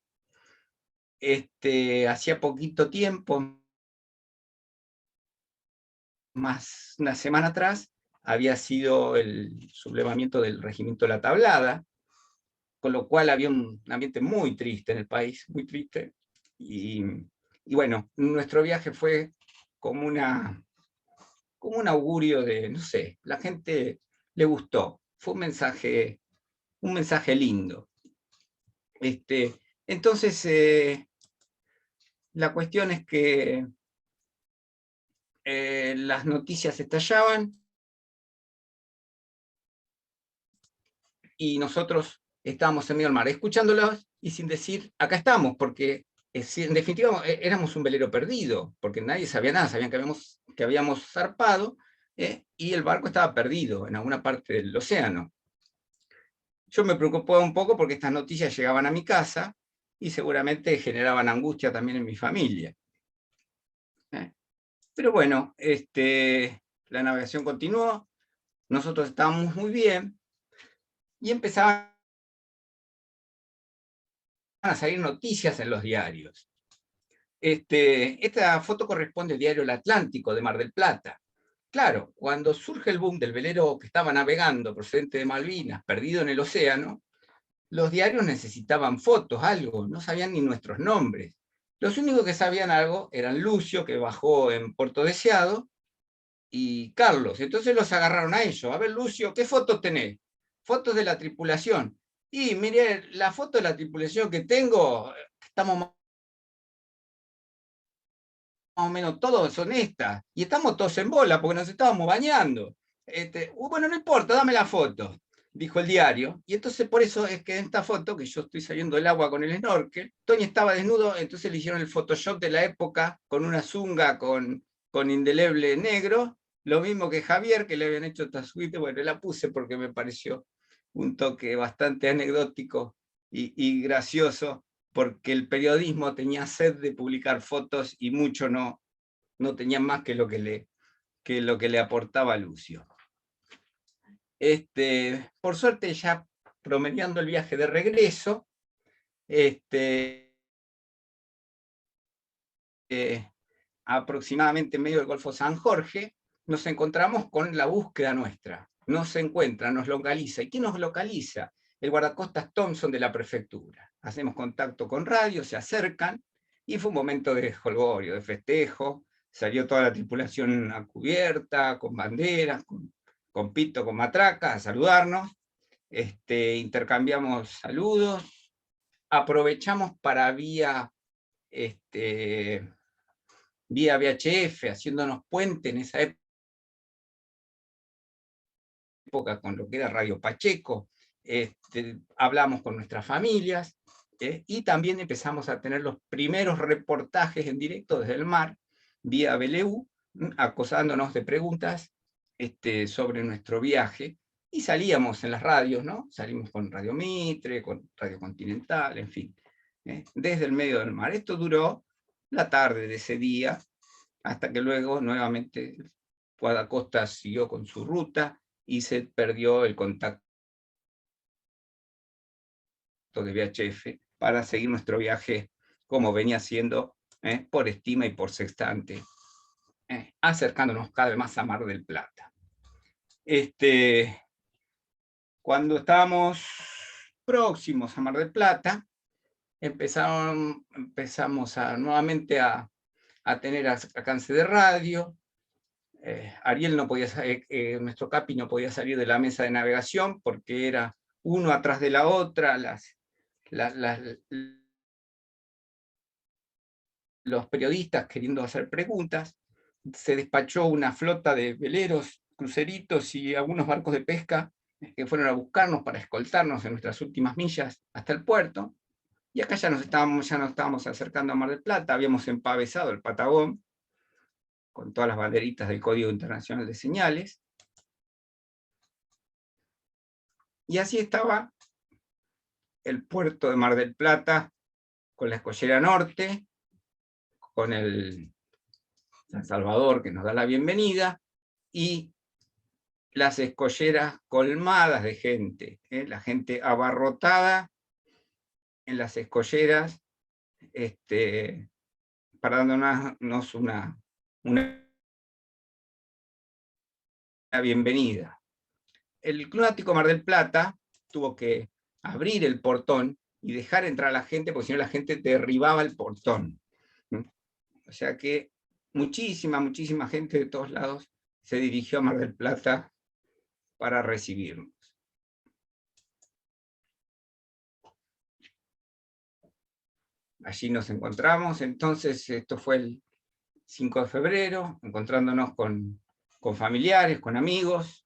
Hacía poquito tiempo, más una semana atrás, había sido el sublevamiento del regimiento La Tablada, con lo cual había un ambiente muy triste en el país, muy triste, y bueno, nuestro viaje fue como un augurio de, no sé, la gente le gustó, fue un mensaje lindo. Entonces, la cuestión es que las noticias estallaban y nosotros estábamos en medio del mar, escuchándolas y sin decir, acá estamos, porque en definitiva éramos un velero perdido, porque nadie sabía nada, sabían que habíamos zarpado, y el barco estaba perdido en alguna parte del océano. Yo me preocupaba un poco porque estas noticias llegaban a mi casa y seguramente generaban angustia también en mi familia. Pero bueno, la navegación continuó, nosotros estábamos muy bien, y empezaban a salir noticias en los diarios. Esta foto corresponde al diario El Atlántico de Mar del Plata. Claro, cuando surge el boom del velero que estaba navegando procedente de Malvinas, perdido en el océano, los diarios necesitaban fotos, algo, no sabían ni nuestros nombres. Los únicos que sabían algo eran Lucio, que bajó en Puerto Deseado, y Carlos. Entonces los agarraron a ellos. A ver, Lucio, ¿qué fotos tenés? Fotos de la tripulación. Y mire, la foto de la tripulación que tengo, estamos más o menos todos son estas. Y estamos todos en bola porque nos estábamos bañando. Bueno, no importa, dame la foto, dijo el diario. Y entonces por eso es que en esta foto, que yo estoy saliendo del agua con el snorkel, Tony estaba desnudo, entonces le hicieron el Photoshop de la época con una zunga con indeleble negro, lo mismo que Javier, que le habían hecho esta suite. Bueno, la puse porque me pareció un toque bastante anecdótico y gracioso, porque el periodismo tenía sed de publicar fotos y mucho no tenía más que lo que le aportaba Lucio. Por suerte, ya promediando el viaje de regreso, aproximadamente en medio del Golfo San Jorge, nos encontramos con la búsqueda nuestra. Nos encuentra, nos localiza. ¿Y quién nos localiza? El guardacostas Thompson de la prefectura. Hacemos contacto con radio, se acercan, y fue un momento de jolgorio, de festejo. Salió toda la tripulación a cubierta, con banderas, con pito, con matraca, a saludarnos. Intercambiamos saludos. Aprovechamos para vía VHF, haciéndonos puente en esa época con lo que era Radio Pacheco. Hablamos con nuestras familias, y también empezamos a tener los primeros reportajes en directo desde el mar, vía BLU, acosándonos de preguntas sobre nuestro viaje, y salíamos en las radios, ¿no? Salimos con Radio Mitre, con Radio Continental, en fin, desde el medio del mar. Esto duró la tarde de ese día, hasta que luego nuevamente Guardacostas siguió con su ruta y se perdió el contacto de VHF para seguir nuestro viaje como venía siendo, por estima y por sextante, acercándonos cada vez más a Mar del Plata. Cuando estábamos próximos a Mar del Plata, empezamos nuevamente a tener alcance de radio. Ariel no podía, nuestro capi no podía salir de la mesa de navegación porque era uno atrás de la otra, los periodistas queriendo hacer preguntas. Se despachó una flota de veleros, cruceritos y algunos barcos de pesca que fueron a buscarnos para escoltarnos en nuestras últimas millas hasta el puerto. Y acá ya nos estábamos acercando a Mar del Plata, habíamos empavesado el Patagón con todas las banderitas del Código Internacional de Señales. Y así estaba el puerto de Mar del Plata, con la escollera norte, con el San Salvador, que nos da la bienvenida, y las escolleras colmadas de gente, la gente abarrotada en las escolleras, para dándonos una bienvenida. El Club Náutico Mar del Plata tuvo que abrir el portón y dejar entrar a la gente, porque si no la gente derribaba el portón. O sea que muchísima gente de todos lados se dirigió a Mar del Plata para recibirnos. Allí nos encontramos, entonces esto fue el 5 de febrero, encontrándonos con familiares, con amigos.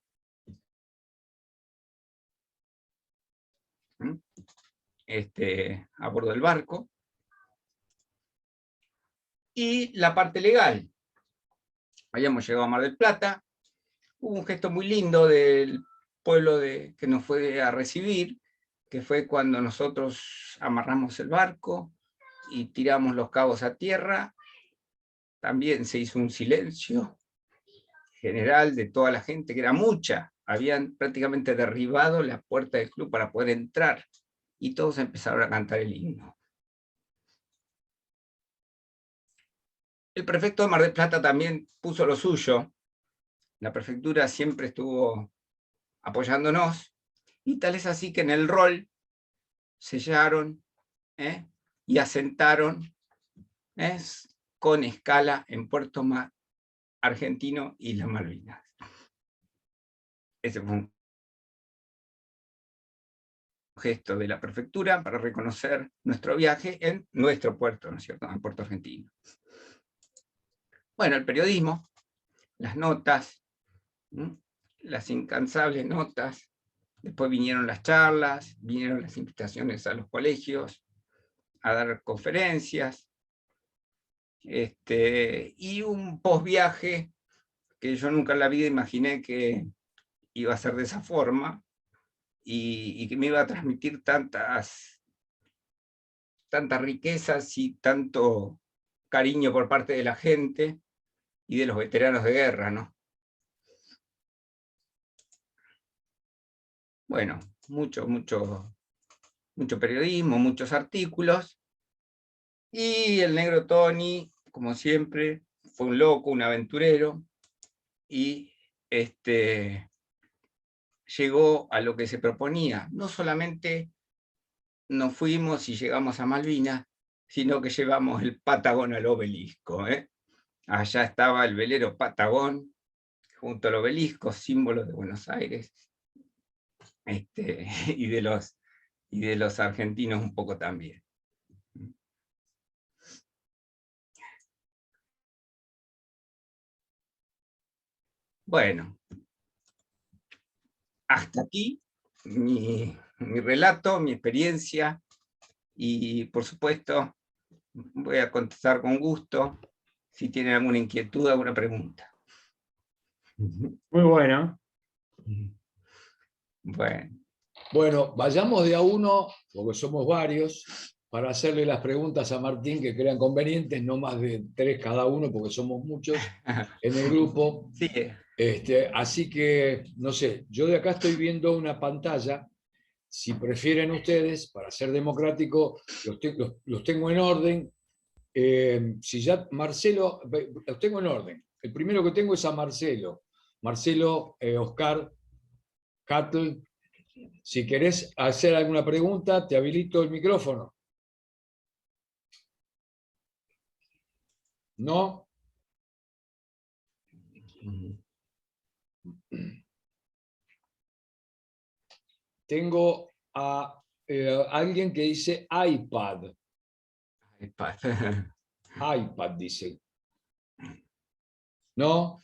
A bordo del barco. Y la parte legal. Habíamos llegado a Mar del Plata, hubo un gesto muy lindo del pueblo que nos fue a recibir, que fue cuando nosotros amarramos el barco y tiramos los cabos a tierra. También se hizo un silencio general de toda la gente, que era mucha. Habían prácticamente derribado la puerta del club para poder entrar, y todos empezaron a cantar el himno. El prefecto de Mar del Plata también puso lo suyo. La prefectura siempre estuvo apoyándonos, y tal es así que en el rol sellaron y asentaron es con escala en Puerto Argentino y las Malvinas. Ese fue un gesto de la prefectura para reconocer nuestro viaje en nuestro puerto, ¿no es cierto?, en Puerto Argentino. Bueno, el periodismo, las notas, las incansables notas, después vinieron las charlas, vinieron las invitaciones a los colegios, a dar conferencias, y un posviaje que yo nunca en la vida imaginé que iba a ser de esa forma, y que me iba a transmitir tantas riquezas y tanto cariño por parte de la gente y de los veteranos de guerra, ¿no? Bueno, mucho periodismo, muchos artículos, y el negro Tony, como siempre, fue un loco, un aventurero, y llegó a lo que se proponía. No solamente nos fuimos y llegamos a Malvinas, sino que llevamos el Patagón al obelisco, ¿eh? Allá estaba el velero Patagón, junto al obelisco, símbolo de Buenos Aires, y de los argentinos un poco también. Bueno, hasta aquí mi relato, mi experiencia, y por supuesto voy a contestar con gusto si tienen alguna inquietud, alguna pregunta. Muy bueno. Bueno, vayamos de a uno, porque somos varios, para hacerle las preguntas a Martín que crean convenientes, no más de 3 cada uno, porque somos muchos en el grupo. Sí. Así que, no sé, yo de acá estoy viendo una pantalla. Si prefieren ustedes, para ser democrático, los tengo en orden. Si ya Marcelo, los tengo en orden. El primero que tengo es a Marcelo. Marcelo, Oscar, Catl. Si querés hacer alguna pregunta, te habilito el micrófono. ¿No? Tengo a alguien que dice iPad. iPad dice. ¿No?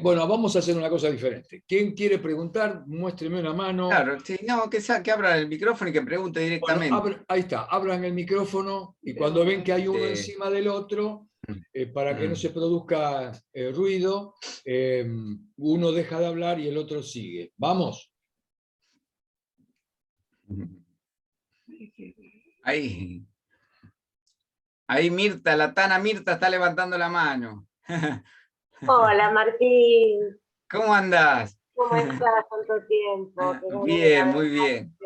Bueno, vamos a hacer una cosa diferente. ¿Quién quiere preguntar? Muéstreme una mano. Claro, sí, no, que abra el micrófono y que pregunte directamente. Bueno, ahí está, abran el micrófono y cuando ven que hay uno encima del otro, para que no se produzca ruido, uno deja de hablar y el otro sigue. ¿Vamos? Ahí Mirta, la Tana Mirta está levantando la mano. Hola Martín. ¿Cómo andás? ¿Cómo estás? ¿Cuánto tiempo? Bien, muy bien.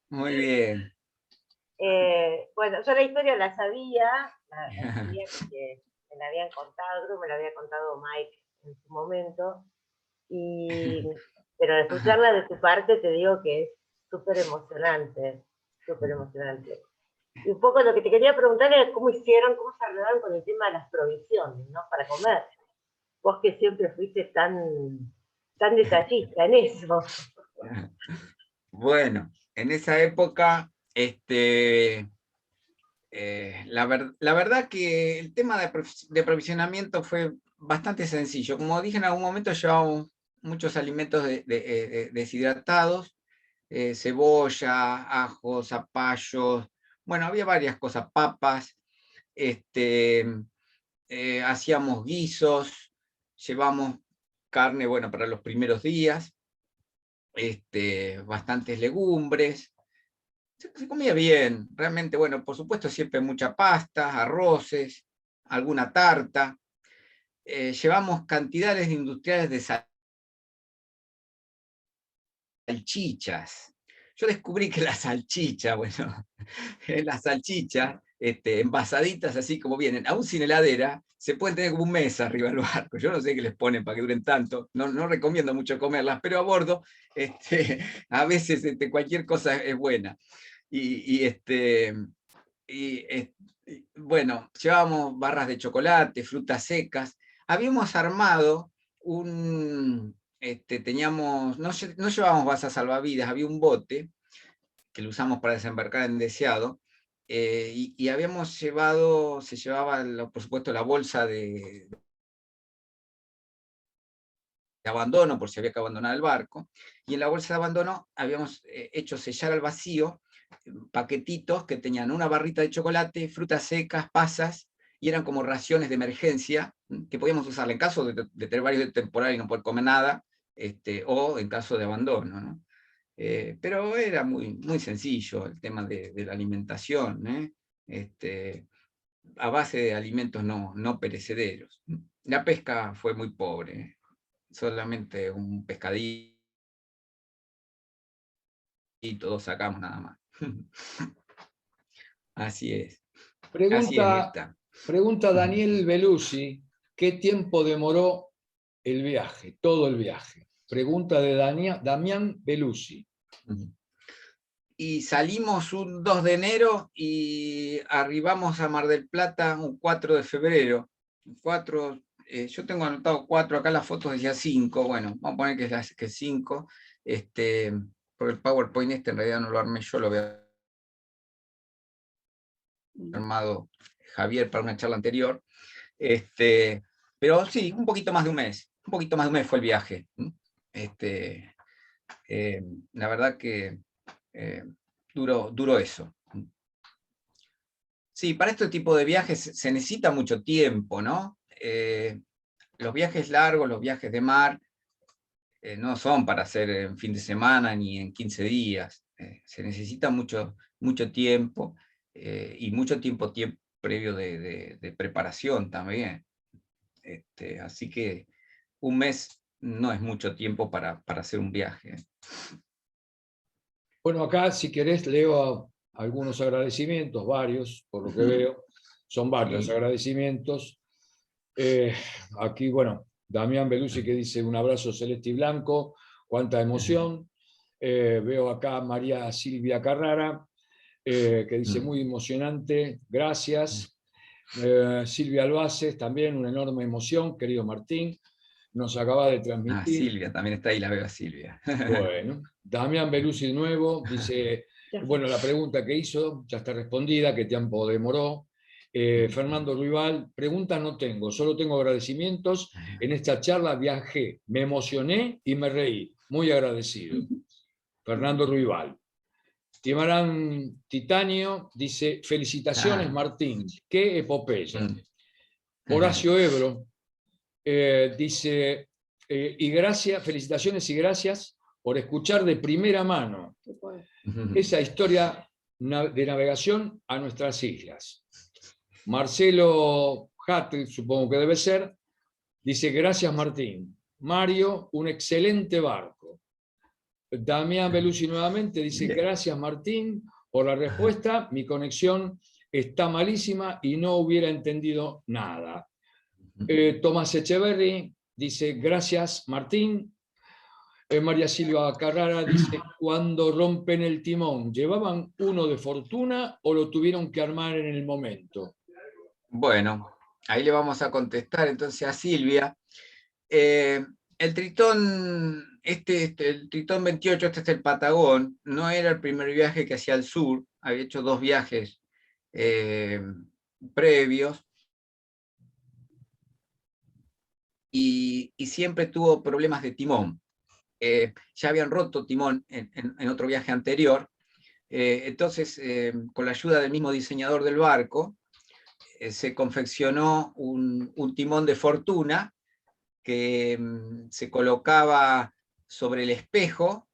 Muy bien. Bueno, yo la historia la sabía porque me la habían contado, creo que me la había contado Mike en su momento, pero al escucharla de tu parte te digo que es súper emocionante, súper emocionante. Y un poco lo que te quería preguntar es cómo se arreglaron con el tema de las provisiones, ¿no? Para comer. Vos que siempre fuiste tan detallista en eso. Bueno, en esa época, la verdad que el tema de aprovisionamiento fue bastante sencillo. Como dije en algún momento, llevábamos muchos alimentos deshidratados, cebolla, ajo, zapallos, bueno, había varias cosas, papas, hacíamos guisos, llevamos carne, bueno, para los primeros días, bastantes legumbres, se comía bien, realmente, bueno, por supuesto siempre mucha pasta, arroces, alguna tarta, llevamos cantidades industriales de salchichas. Yo descubrí que la salchicha, bueno, las salchichas, envasaditas así como vienen, aún sin heladera, se pueden tener como un mes arriba del barco. Yo no sé qué les ponen para que duren tanto, no recomiendo mucho comerlas, pero a bordo a veces cualquier cosa es buena. bueno, llevábamos barras de chocolate, frutas secas. Habíamos armado teníamos, no llevábamos basas salvavidas, había un bote que lo usamos para desembarcar en Deseado, y habíamos llevado, se llevaba, por supuesto, la bolsa de abandono, por si había que abandonar el barco, y en la bolsa de abandono habíamos hecho sellar al vacío paquetitos que tenían una barrita de chocolate, frutas secas, pasas, y eran como raciones de emergencia que podíamos usar en caso de tener varios temporales y no poder comer nada, o en caso de abandono, ¿no? Pero era muy, muy sencillo el tema de la alimentación, a base de alimentos no perecederos. La pesca fue muy pobre, solamente un pescadito, dos sacamos nada más. Así es, Pregunta, Mirta. pregunta Daniel Belusi, ¿qué tiempo demoró el viaje, todo el viaje? Pregunta de Damián Belusi. Y salimos un 2 de enero y arribamos a Mar del Plata un 4 de febrero. 4, yo tengo anotado 4, acá las fotos decía 5, bueno, vamos a poner que es 5, por el PowerPoint en realidad no lo armé yo, lo había armado Javier para una charla anterior, pero sí, un poquito más de un mes fue el viaje. La verdad que duró eso. Sí, para este tipo de viajes se necesita mucho tiempo, ¿no? Los viajes largos, los viajes de mar, no son para hacer en fin de semana ni en 15 días. Se necesita mucho tiempo, y mucho tiempo previo de preparación también. Así que un mes no es mucho tiempo para hacer un viaje. Bueno, acá si querés leo algunos agradecimientos, varios, por lo que veo. Son varios Sí. agradecimientos. Aquí, bueno, Damián Belusi que dice un abrazo celeste y blanco, cuánta emoción. Veo acá a María Silvia Carrara, que dice muy emocionante, gracias. Silvia Albaces, también una enorme emoción, querido Martín, nos acaba de transmitir. Silvia, también está ahí, la veo a Silvia. Bueno, Damián Belusi de nuevo dice, bueno, la pregunta que hizo ya está respondida, ¿qué tiempo demoró? Fernando Ruibal, preguntas no tengo, solo tengo agradecimientos. En esta charla viajé, me emocioné y me reí. Muy agradecido. Fernando Ruibal. Timarán Titanio dice, felicitaciones Martín, qué epopeya. Horacio Ebro dice, y gracias, felicitaciones y gracias por escuchar de primera mano esa historia de navegación a nuestras islas. Marcelo Hattel, supongo que debe ser, dice, gracias Martín. Mario, un excelente barco. Damián Belusi nuevamente dice, gracias Martín por la respuesta, mi conexión está malísima y no hubiera entendido nada. Tomás Echeverry dice, gracias Martín. María Silva Carrara dice, cuando rompen el timón, ¿llevaban uno de fortuna o lo tuvieron que armar en el momento? Bueno, ahí le vamos a contestar entonces a Silvia. El Tritón, el Tritón 28, este es el Patagón, no era el primer viaje que hacía al sur, había hecho 2 viajes previos, y siempre tuvo problemas de timón. Ya habían roto timón en otro viaje anterior, entonces con la ayuda del mismo diseñador del barco, se confeccionó un timón de fortuna que se colocaba sobre el espejo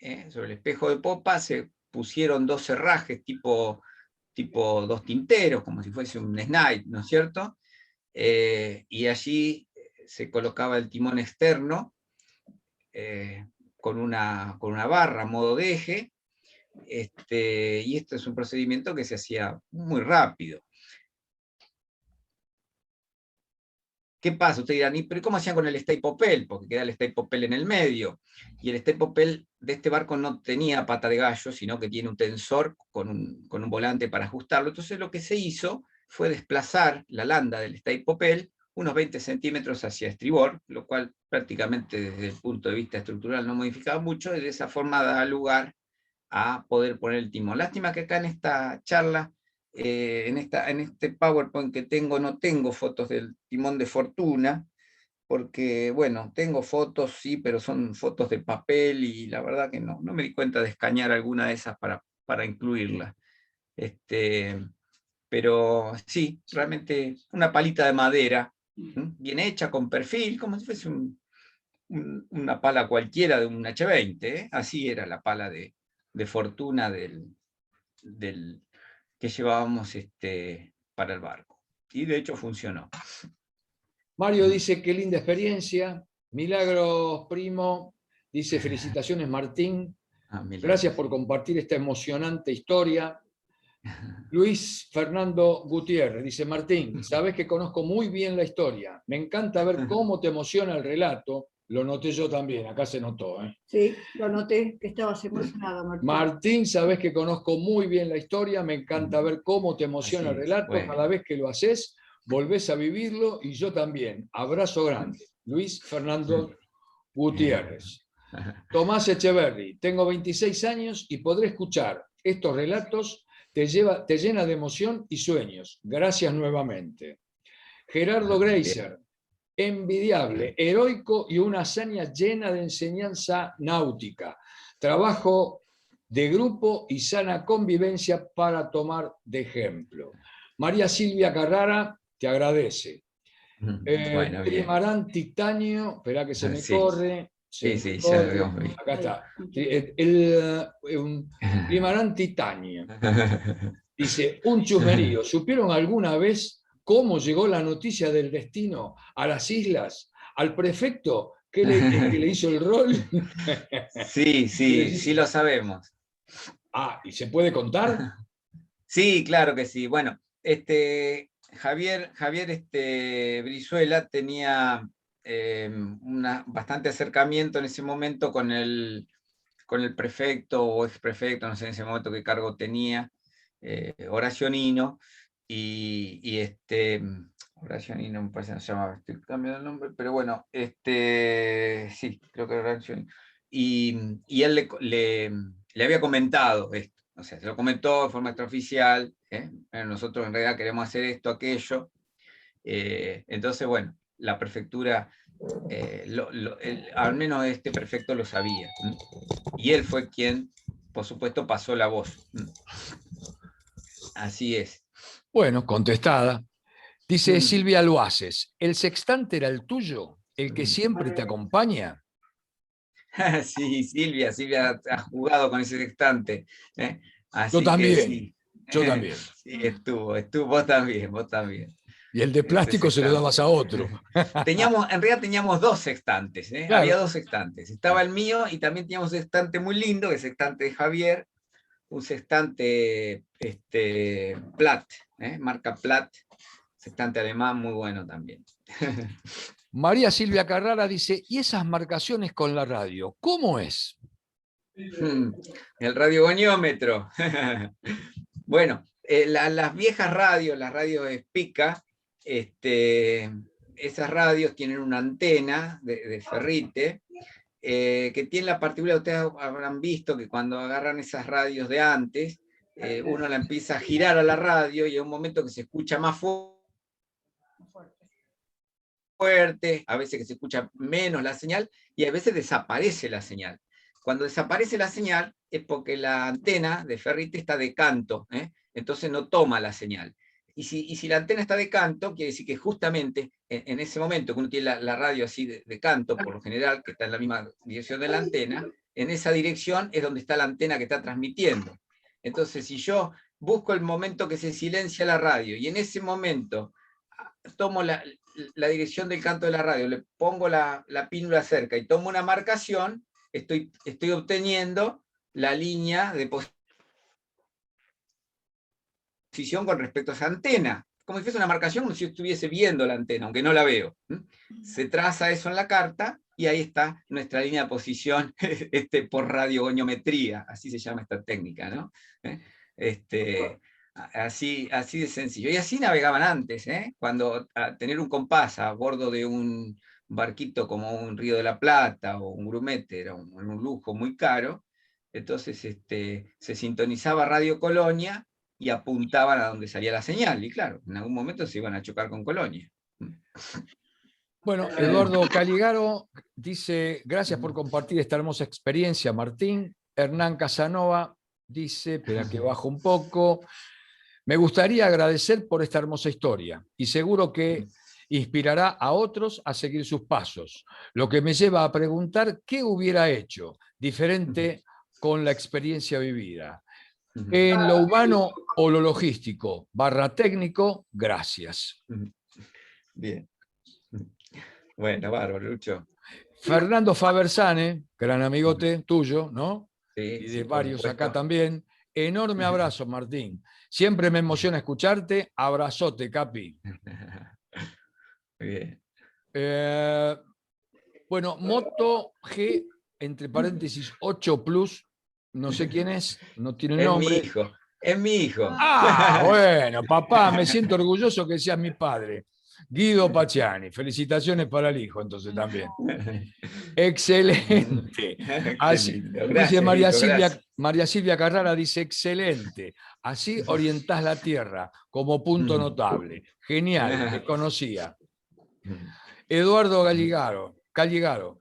de popa, se pusieron 2 herrajes tipo 2 tinteros, como si fuese un snipe, ¿no es cierto? Y allí se colocaba el timón externo, con una barra a modo de eje, y esto es un procedimiento que se hacía muy rápido. ¿Qué pasa? Ustedes dirán, ¿pero cómo hacían con el stay-popel? Porque queda el stay-popel en el medio. Y el stay-popel de este barco no tenía pata de gallo, sino que tiene un tensor con un volante para ajustarlo. Entonces lo que se hizo fue desplazar la landa del stay-popel unos 20 centímetros hacia estribor, lo cual prácticamente desde el punto de vista estructural no modificaba mucho, y de esa forma da lugar a poder poner el timón. Lástima que acá en esta charla, en este PowerPoint que tengo, no tengo fotos del timón de Fortuna, porque, bueno, tengo fotos, sí, pero son fotos de papel, y la verdad que no me di cuenta de escanear alguna de esas para incluirla. Pero sí, realmente una palita de madera, bien hecha, con perfil, como si fuese una pala cualquiera de un H20, ¿eh? Así era la pala de Fortuna que llevábamos para el barco. Y de hecho funcionó. Mario dice, qué linda experiencia. Milagros Primo dice, felicitaciones Martín. Gracias por compartir esta emocionante historia. Luis Fernando Gutiérrez dice, Martín, sabes que conozco muy bien la historia. Me encanta ver cómo te emociona el relato. Lo noté yo también, acá se notó. Sí, lo noté, que estabas emocionado, Martín. Martín, sabes que conozco muy bien la historia, me encanta ver cómo te emociona el relato. Bueno. Cada vez que lo haces, volvés a vivirlo, y yo también. Abrazo grande. Luis Fernando Gutiérrez. Tomás Echeverry, tengo 26 años y podré escuchar estos relatos. Te llena de emoción y sueños. Gracias nuevamente. Gerardo Greiser, envidiable, heroico y una hazaña llena de enseñanza náutica. Trabajo de grupo y sana convivencia para tomar de ejemplo. María Silvia Carrara te agradece. Bueno, Trimarán Titanio, espera que se me corre. Sí, ya lo vemos. Acá está. Trimarán Titanio. Dice, un chusmerío. ¿Supieron alguna vez cómo llegó la noticia del destino a las islas? ¿Al prefecto que le hizo el rol? Sí lo sabemos. Ah, ¿y se puede contar? Sí, claro que sí. Bueno, Javier Brizuela tenía bastante acercamiento en ese momento con el prefecto o exprefecto, no sé en ese momento qué cargo tenía, Horacio Nino, y Horacio Nino me parece que no se llamaba, estoy cambiando el nombre, pero bueno, sí, creo que Horacio Nino. Y él le había comentado esto, o sea, se lo comentó de forma extraoficial, nosotros en realidad queremos hacer esto, aquello, entonces, bueno, la prefectura, al menos este prefecto lo sabía, y él fue quien, por supuesto, pasó la voz. Así es. Bueno, contestada. Dice Silvia Luaces, ¿el sextante era el tuyo? ¿El que siempre te acompaña? Sí, Silvia ha jugado con ese sextante. Así yo también, que, sí. Yo también. Sí, estuvo, vos también. Y el de plástico se lo dabas a otro. En realidad teníamos dos sextantes, Claro. Había dos sextantes. Estaba el mío y también teníamos un sextante muy lindo, el sextante de Javier, un sextante Platt, marca Platt, sextante alemán muy bueno también. María Silvia Carrara dice, ¿y esas marcaciones con la radio? ¿Cómo es? El radiogoniómetro. Bueno, las viejas radios, las radios Spica, esas radios tienen una antena de ferrite, que tiene la particularidad, ustedes habrán visto que cuando agarran esas radios de antes, uno la empieza a girar a la radio y hay un momento que se escucha más fuerte, a veces que se escucha menos la señal, y a veces desaparece la señal. Cuando desaparece la señal es porque la antena de ferrite está de canto, entonces no toma la señal. Y si la antena está de canto, quiere decir que justamente en ese momento que uno tiene la radio así de canto, por lo general, que está en la misma dirección de la antena, en esa dirección es donde está la antena que está transmitiendo. Entonces, si yo busco el momento que se silencia la radio, y en ese momento tomo la dirección del canto de la radio, le pongo la pínula cerca y tomo una marcación, estoy obteniendo la línea de posición con respecto a esa antena, como si fuese una marcación, como si yo estuviese viendo la antena, aunque no la veo. Se traza eso en la carta, y ahí está nuestra línea de posición por radiogoniometría, así se llama esta técnica, ¿no? Así de sencillo. Y así navegaban antes, cuando a tener un compás a bordo de un barquito como un Río de la Plata o un grumete era un lujo muy caro. Entonces se sintonizaba Radio Colonia y apuntaban a donde salía la señal, y claro, en algún momento se iban a chocar con Colonia. Bueno, Eduardo Caligaro dice, gracias por compartir esta hermosa experiencia, Martín. Hernán Casanova dice, espera que bajo un poco, me gustaría agradecer por esta hermosa historia y seguro que inspirará a otros a seguir sus pasos, lo que me lleva a preguntar qué hubiera hecho diferente con la experiencia vivida. En lo humano o lo logístico, /técnico, gracias. Bien. Bueno, bárbaro, Lucho. Fernando Fabersane, gran amigote tuyo, ¿no? Sí, Y de sí, por varios supuesto. acá también. Enorme abrazo, Martín. Siempre me emociona escucharte. Abrazote, Capi. Muy bien. Bueno, Moto G, entre paréntesis 8 Plus, no sé quién es, no tiene Es mi nombre. hijo, es mi hijo. Ah, bueno, papá, me siento orgulloso que seas mi padre. Guido Pacciani, felicitaciones para el hijo, entonces también. Excelente. Así, lindo. dice Gracias, hijo, gracias. María Silvia Carrara, dice excelente. Así orientás la tierra como punto notable. Genial, desconocía. Eduardo Calligaro.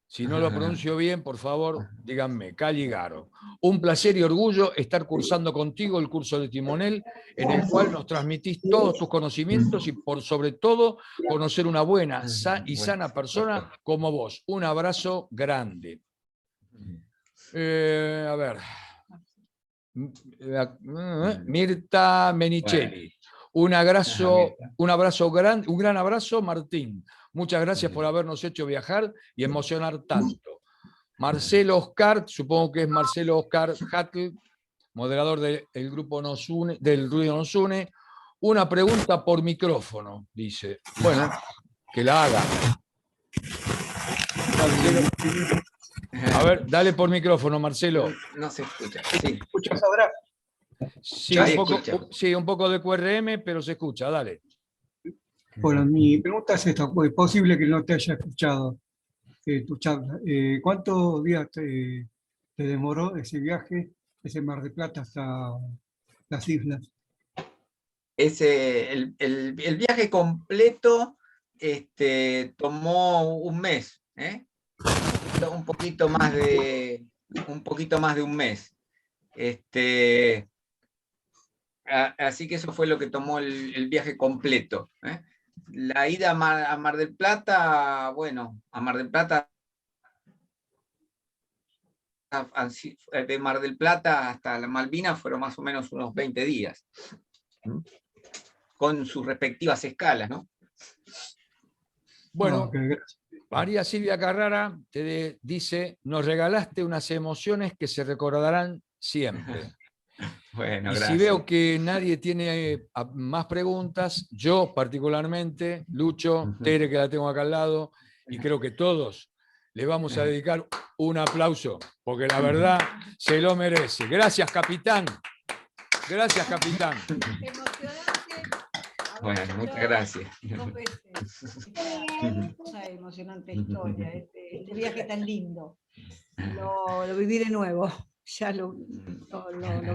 Si no lo pronuncio bien, por favor, díganme, Calligaro. Un placer y orgullo estar cursando contigo el curso de timonel, en el cual nos transmitís todos tus conocimientos y, por sobre todo, conocer una buena y sana persona como vos. Un abrazo grande. A ver. Mirta Menicelli. Un gran abrazo, Martín. Muchas gracias por habernos hecho viajar y emocionar tanto. Marcelo Oscar, supongo que es Marcelo Oscar Hatl, moderador del grupo del Ruido Nos Une. Una pregunta por micrófono, dice. Bueno, que la haga. A ver, dale por micrófono, Marcelo. No se escucha. Sí. ¿Escuchas ahora? Sí, un poco de QRM, pero se escucha, dale. Bueno, mi pregunta es esta, es posible que no te haya escuchado tu charla. ¿Cuántos días te demoró ese viaje, ese Mar del Plata hasta las islas? El viaje completo tomó un mes, un poquito más de un mes. Así que eso fue lo que tomó el viaje completo. La ida a Mar del Plata, bueno, a Mar del Plata, de Mar del Plata hasta la Malvinas fueron más o menos unos 20 días, con sus respectivas escalas, ¿no? Bueno, Okay, gracias. María Silvia Carrara te dice, nos regalaste unas emociones que se recordarán siempre. Bueno, y gracias. si veo que nadie tiene más preguntas, yo particularmente, Lucho, Tere, que la tengo acá al lado, y creo que todos le vamos a dedicar un aplauso, porque la verdad se lo merece. Gracias, capitán. Gracias, capitán. Bueno, muchas gracias. Una emocionante historia, este viaje tan lindo. Lo viví de nuevo. Ya lo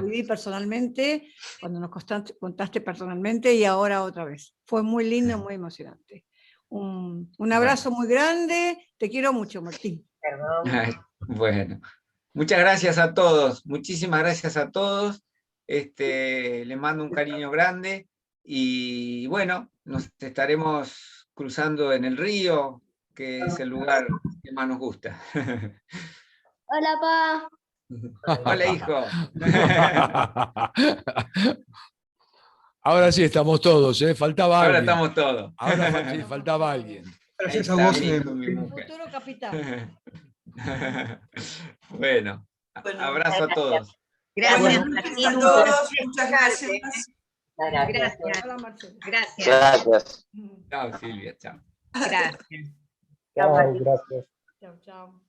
viví personalmente, cuando nos contaste personalmente, y ahora otra vez. Fue muy lindo, muy emocionante. Un abrazo muy grande. Te quiero mucho, Martín. Bueno, muchas gracias a todos. Muchísimas gracias a todos. Les mando un cariño grande. Y bueno, nos estaremos cruzando en el río, que es el lugar que más nos gusta. Hola, pa. Hola, hijo. Ahora sí estamos todos, faltaba Ahora alguien. estamos todos. Ahora sí, faltaba alguien. Gracias a vos. Mi hijo, mi mujer. Futuro capitán. Bueno, abrazo a todos. Gracias, Bueno, Martín. A todos, muchas gracias. Gracias. Gracias, Hola, Marcela. gracias, Gracias. Chao, Silvia, chao. gracias. Chao, Chao, gracias. Chao, chao.